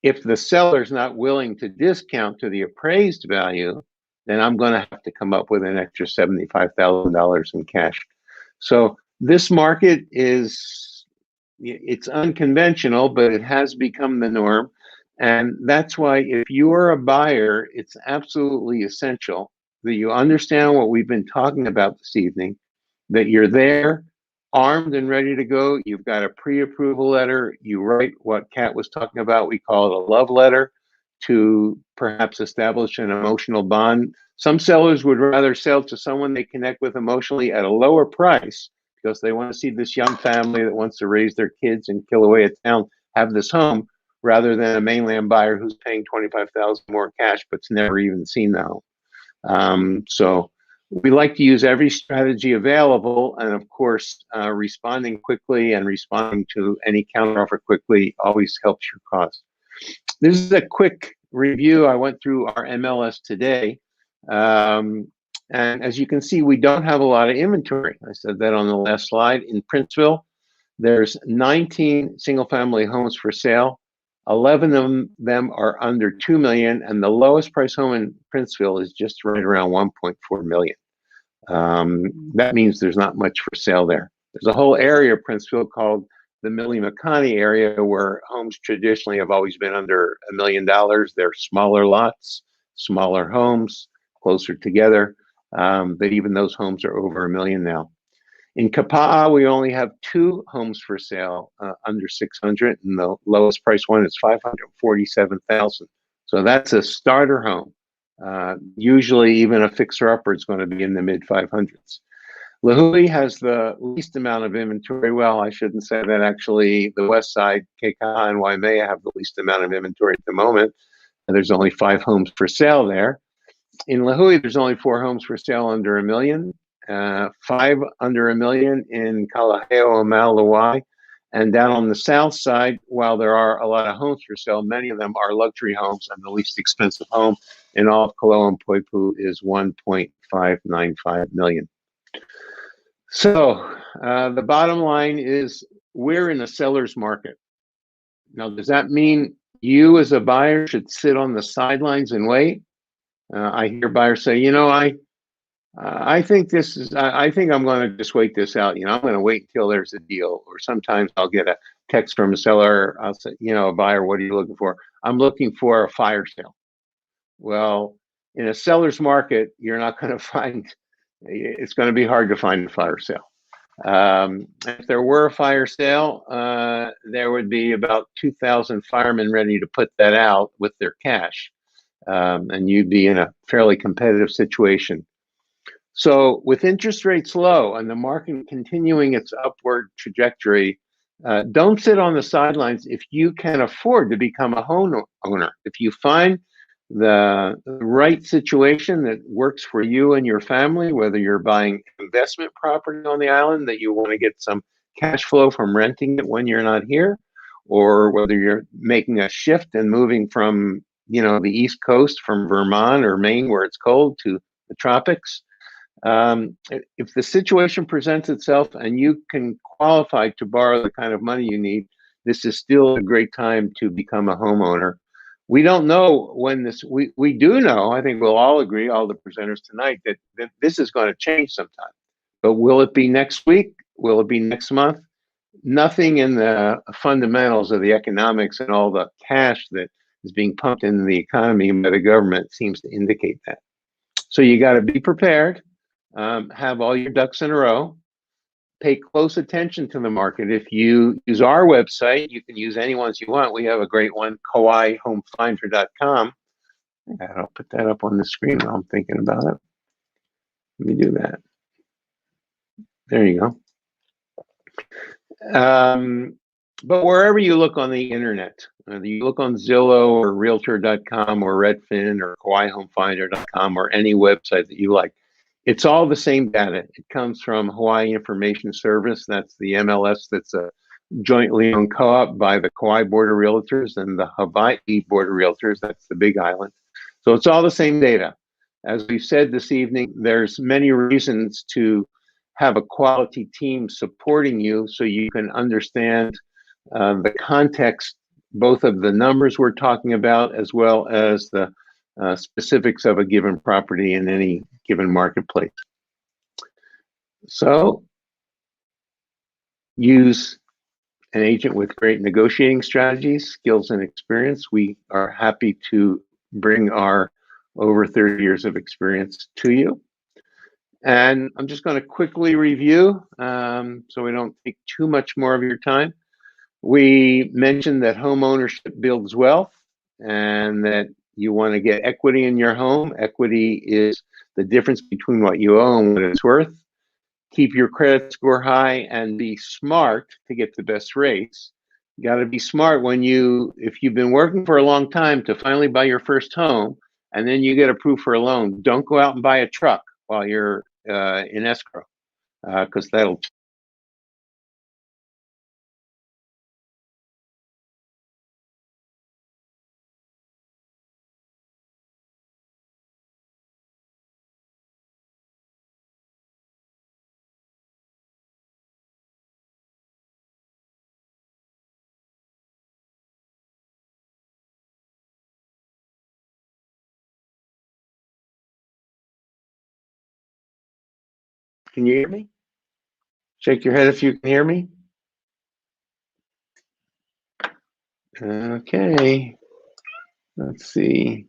if the seller's not willing to discount to the appraised value, then I'm going to have to come up with an extra $75,000 in cash. So this market it's unconventional, but it has become the norm. And that's why if you are a buyer, it's absolutely essential that you understand what we've been talking about this evening, that you're there, armed and ready to go. You've got a pre-approval letter. You write what Kat was talking about. We call it a love letter to perhaps establish an emotional bond. Some sellers would rather sell to someone they connect with emotionally at a lower price because they want to see this young family that wants to raise their kids in Kilauea town have this home, rather than a mainland buyer who's paying $25,000 more cash but's never even seen the home. So we like to use every strategy available, and of course, responding quickly and responding to any counteroffer quickly always helps your cause. This is a quick review. I went through our MLS today, and as you can see, we don't have a lot of inventory. I said that on the last slide. In Princeville, there's 19 single-family homes for sale. 11 of them are under 2 million, and the lowest price home in Princeville is just right around 1.4 million. That means there's not much for sale there. There's a whole area of Princeville called the Millie-Makani area, where homes traditionally have always been under $1 million. They're smaller lots, smaller homes, closer together, but even those homes are over $1 million now. In Kapa'a, we only have 2 homes for sale under 600, and the lowest price one is 547,000. So that's a starter home. Usually, even a fixer-upper is going to be in the mid 500s. Lahui has the least amount of inventory. Well, I shouldn't say that. Actually, the west side, Kauai and Waimea, have the least amount of inventory at the moment. There's only 5 homes for sale there. In Lahui, there's only 4 homes for sale under $1 million, 5 under $1 million in Kalaheo and Maui. And down on the south side, while there are a lot of homes for sale, many of them are luxury homes, and the least expensive home in all of Koloa and Poipu is $1.595 million. So the bottom line is we're in a seller's market. Now, does that mean you as a buyer should sit on the sidelines and wait? I hear buyers say, I think I think I'm going to just wait this out. I'm going to wait until there's a deal. Or sometimes I'll get a text from a seller. I'll say, a buyer, what are you looking for? I'm looking for a fire sale. Well, in a seller's market, you're not going to find, it's going to be hard to find a fire sale. If there were a fire sale, there would be about 2,000 firemen ready to put that out with their cash. And you'd be in a fairly competitive situation. So with interest rates low and the market continuing its upward trajectory, don't sit on the sidelines if you can afford to become a home owner. If you find the right situation that works for you and your family, whether you're buying investment property on the island that you want to get some cash flow from renting it when you're not here, or whether you're making a shift and moving from the East Coast, from Vermont or Maine where it's cold, to the tropics. If the situation presents itself and you can qualify to borrow the kind of money you need, this is still a great time to become a homeowner. We don't know when this, we do know, I think we'll all agree, all the presenters tonight, that this is going to change sometime. But will it be next week? Will it be next month? Nothing in the fundamentals of the economics and all the cash that is being pumped into the economy by the government seems to indicate that. So you got to be prepared, have all your ducks in a row, pay close attention to the market. If you use our website, you can use any ones you want. We have a great one, KauaiHomeFinder.com. I'll put that up on the screen while I'm thinking about it. Let me do that. There you go. But wherever you look on the internet, whether you look on Zillow or Realtor.com or Redfin or KauaiHomeFinder.com or any website that you like, it's all the same data. It comes from Hawaii Information Service. That's the MLS that's a jointly owned co-op by the Kauai Board of Realtors and the Hawaii Board of Realtors. That's the Big Island. So it's all the same data. As we've said this evening, there's many reasons to have a quality team supporting you so you can understand the context, both of the numbers we're talking about, as well as the specifics of a given property in any given marketplace. So use an agent with great negotiating strategies, skills, and experience. We are happy to bring our over 30 years of experience to you. And I'm just going to quickly review so we don't take too much more of your time. We mentioned that home ownership builds wealth and that you want to get equity in your home. Equity is the difference between what you owe and what it's worth. Keep your credit score high and be smart to get the best rates. You got to be smart if you've been working for a long time to finally buy your first home and then you get approved for a loan. Don't go out and buy a truck while you're in escrow, because that'll. Can you hear me? Shake your head if you can hear me. Okay. Let's see.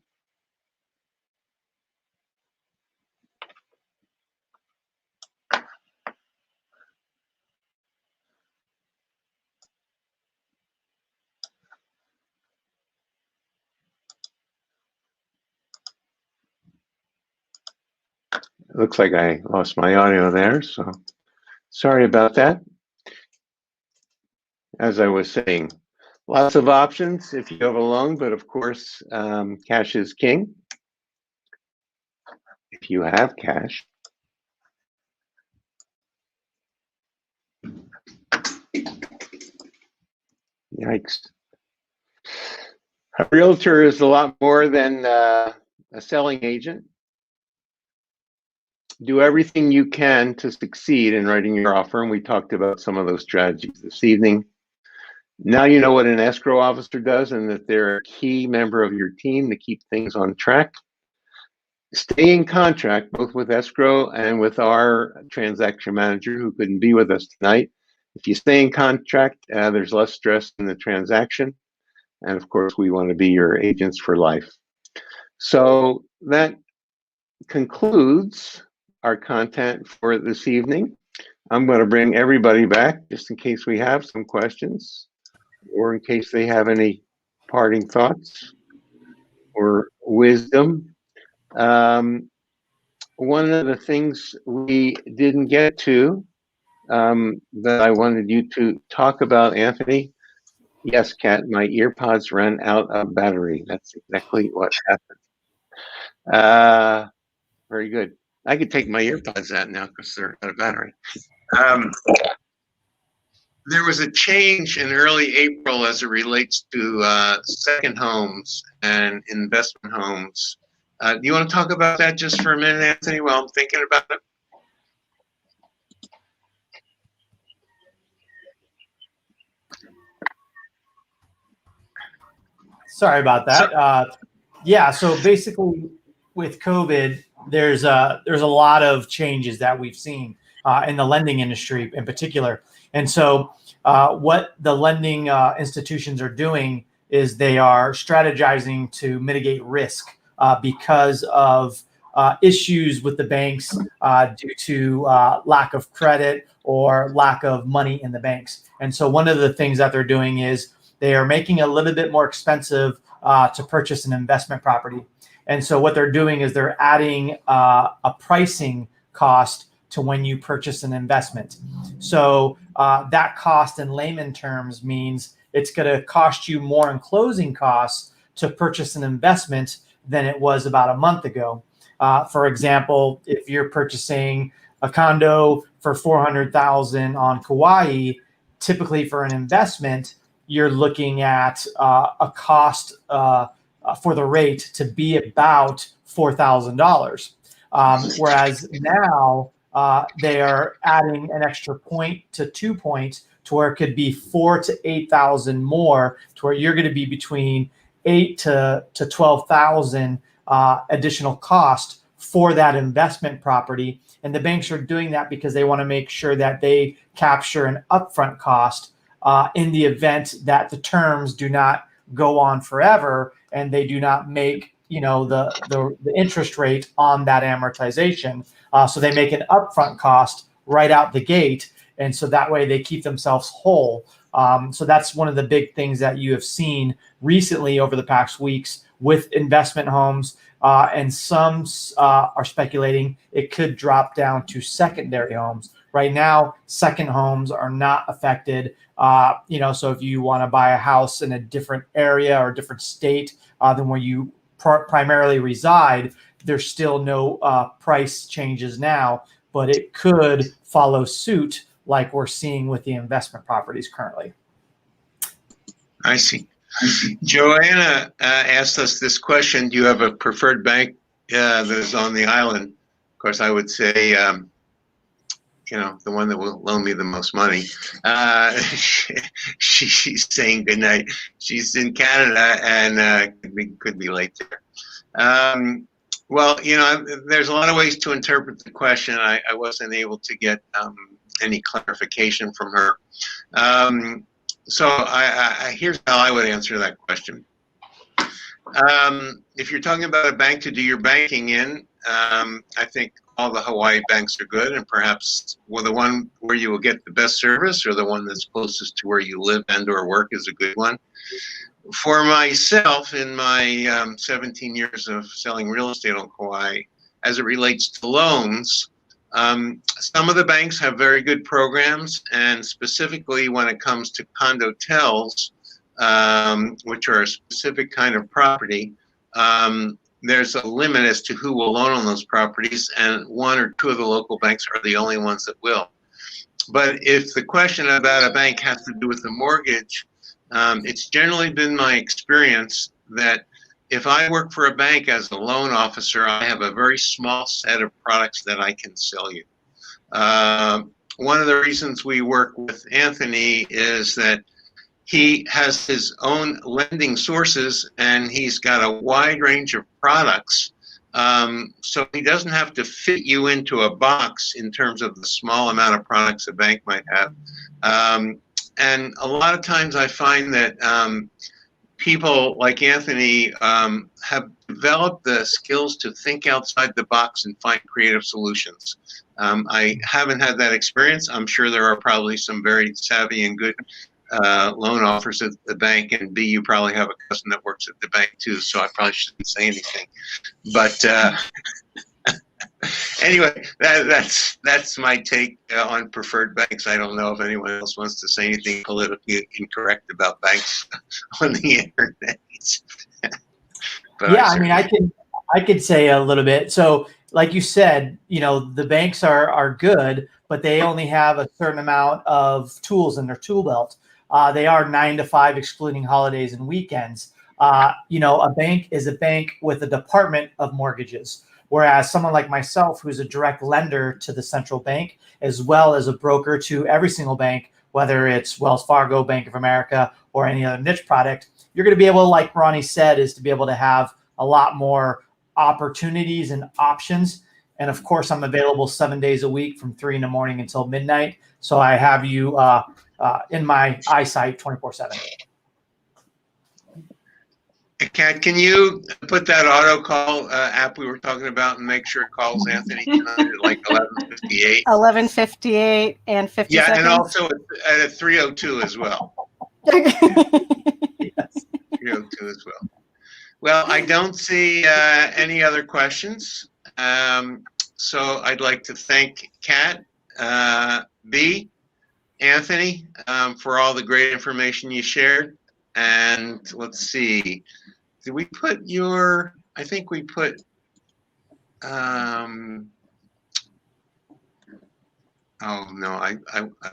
looks like I lost my audio there, so sorry about that. As I was saying, lots of options if you have a loan, but of course, cash is king. If you have cash. Yikes. A realtor is a lot more than a selling agent. Do everything you can to succeed in writing your offer, and we talked about some of those strategies this evening. Now you know what an escrow officer does and that they're a key member of your team to keep things on track. Stay in contract both with escrow and with our transaction manager who couldn't be with us tonight. If you stay in contract, there's less stress in the transaction. And of course, we want to be your agents for life. So that concludes our content for this evening. I'm going to bring everybody back just in case we have some questions or in case they have any parting thoughts or wisdom. One of the things we didn't get to that I wanted you to talk about, Anthony. Yes, Kat, my earpods ran out of battery. That's exactly what happened. Very good. I could take my earpods out now because they're out of battery. There was a change in early April as it relates to second homes and investment homes. Do you want to talk about that just for a minute, Anthony, while I'm thinking about it? Sorry about that. Yeah, so basically with COVID, there's a lot of changes that we've seen in the lending industry in particular. And so what the lending institutions are doing is they are strategizing to mitigate risk because of issues with the banks due to lack of credit or lack of money in the banks. And so one of the things that they're doing is they are making it a little bit more expensive to purchase an investment property. And so what they're doing is they're adding a pricing cost to when you purchase an investment. So that cost in layman terms means it's going to cost you more in closing costs to purchase an investment than it was about a month ago. For example, if you're purchasing a condo for $400,000 on Kauai, typically for an investment, you're looking at a cost for the rate to be about $4,000. Whereas now they are adding an extra point to 2 points to where it could be 4,000 to 8,000 more, to where you're going to be between 8,000 to 12,000 additional cost for that investment property. And the banks are doing that because they want to make sure that they capture an upfront cost in the event that the terms do not go on forever and they do not make the interest rate on that amortization. So they make an upfront cost right out the gate, and so that way they keep themselves whole. So that's one of the big things that you have seen recently over the past weeks with investment homes, and some are speculating it could drop down to secondary homes. Right now, second homes are not affected. So if you want to buy a house in a different area or a different state than where you primarily reside, there's still no price changes now, but it could follow suit like we're seeing with the investment properties currently. I see. Joanna asked us this question: do you have a preferred bank that is on the island? Of course, I would say, the one that will loan me the most money. She's saying goodnight. She's in Canada and could be late there. Well, there's a lot of ways to interpret the question. I wasn't able to get any clarification from her. So here's how I would answer that question. If you're talking about a bank to do your banking in, I think all the Hawaii banks are good, and perhaps the one where you will get the best service or the one that's closest to where you live and or work is a good one. For myself, in my 17 years of selling real estate on Kauai, as it relates to loans. Some of the banks have very good programs, and specifically when it comes to condotels, which are a specific kind of property, there's a limit as to who will loan on those properties, and one or two of the local banks are the only ones that will. But if the question about a bank has to do with the mortgage, it's generally been my experience that if I work for a bank as a loan officer, I have a very small set of products that I can sell you. One of the reasons we work with Anthony is that he has his own lending sources, and he's got a wide range of products. So he doesn't have to fit you into a box in terms of the small amount of products a bank might have. And a lot of times I find that people like Anthony have developed the skills to think outside the box and find creative solutions. I haven't had that experience. I'm sure there are probably some very savvy and good loan offers at the bank, and B, you probably have a cousin that works at the bank too, so I probably shouldn't say anything. But anyway, that's my take on preferred banks. I don't know if anyone else wants to say anything politically incorrect about banks on the internet. But yeah, I mean, I could say a little bit. So, like you said, you know, the banks are good, but they only have a certain amount of tools in their tool belt. They are 9 to 5, excluding holidays and weekends. You know, a bank is a bank with a department of mortgages, whereas someone like myself, who's a direct lender to the central bank, as well as a broker to every single bank, whether it's Wells Fargo, Bank of America, or any other niche product, you're going to be able, like Ronnie said, is to be able to have a lot more opportunities and options. And of course, I'm available 7 days a week from 3 in the morning until midnight. So I have you in my eyesight 24/7. Kat, can you put that auto call app we were talking about and make sure it calls Anthony tonight at like 11:58? 11:58 and 50 Yeah, seconds. and also at 3:02 as well. Yes. 3:02 as well. Well, I don't see any other questions. So I'd like to thank Kat, B, Anthony, for all the great information you shared. And let's see, did we put your, I think we put, oh no, I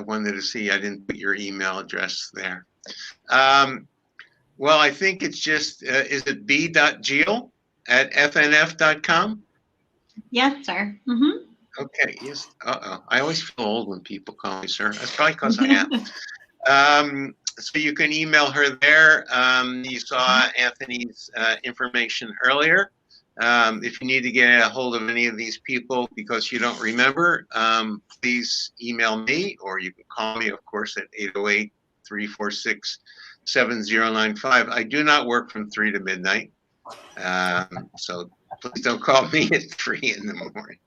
wanted to see, I didn't put your email address there. Well, I think it's just, is it b.giel@fnf.com? Yes, sir. Mm-hmm. Okay, yes. I always feel old when people call me sir. That's probably because I am. So you can email her there. You saw Anthony's information earlier. If you need to get a hold of any of these people because you don't remember, please email me, or you can call me, of course, at 808-346-7095. I do not work from 3 to midnight. So please don't call me at 3 in the morning.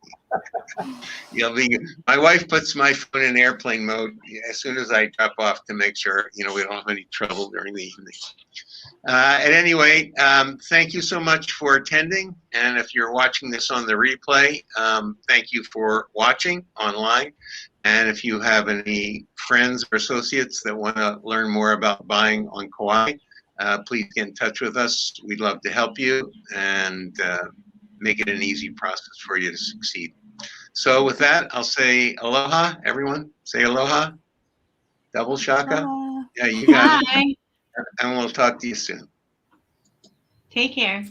My wife puts my phone in airplane mode as soon as I drop off to make sure, we don't have any trouble during the evening. At any rate, thank you so much for attending. And if you're watching this on the replay, thank you for watching online. And if you have any friends or associates that want to learn more about buying on Kauai, please get in touch with us. We'd love to help you and make it an easy process for you to succeed. So with that, I'll say aloha, everyone. Say aloha. Double shaka. Yeah, you got it. Bye. And we'll talk to you soon. Take care.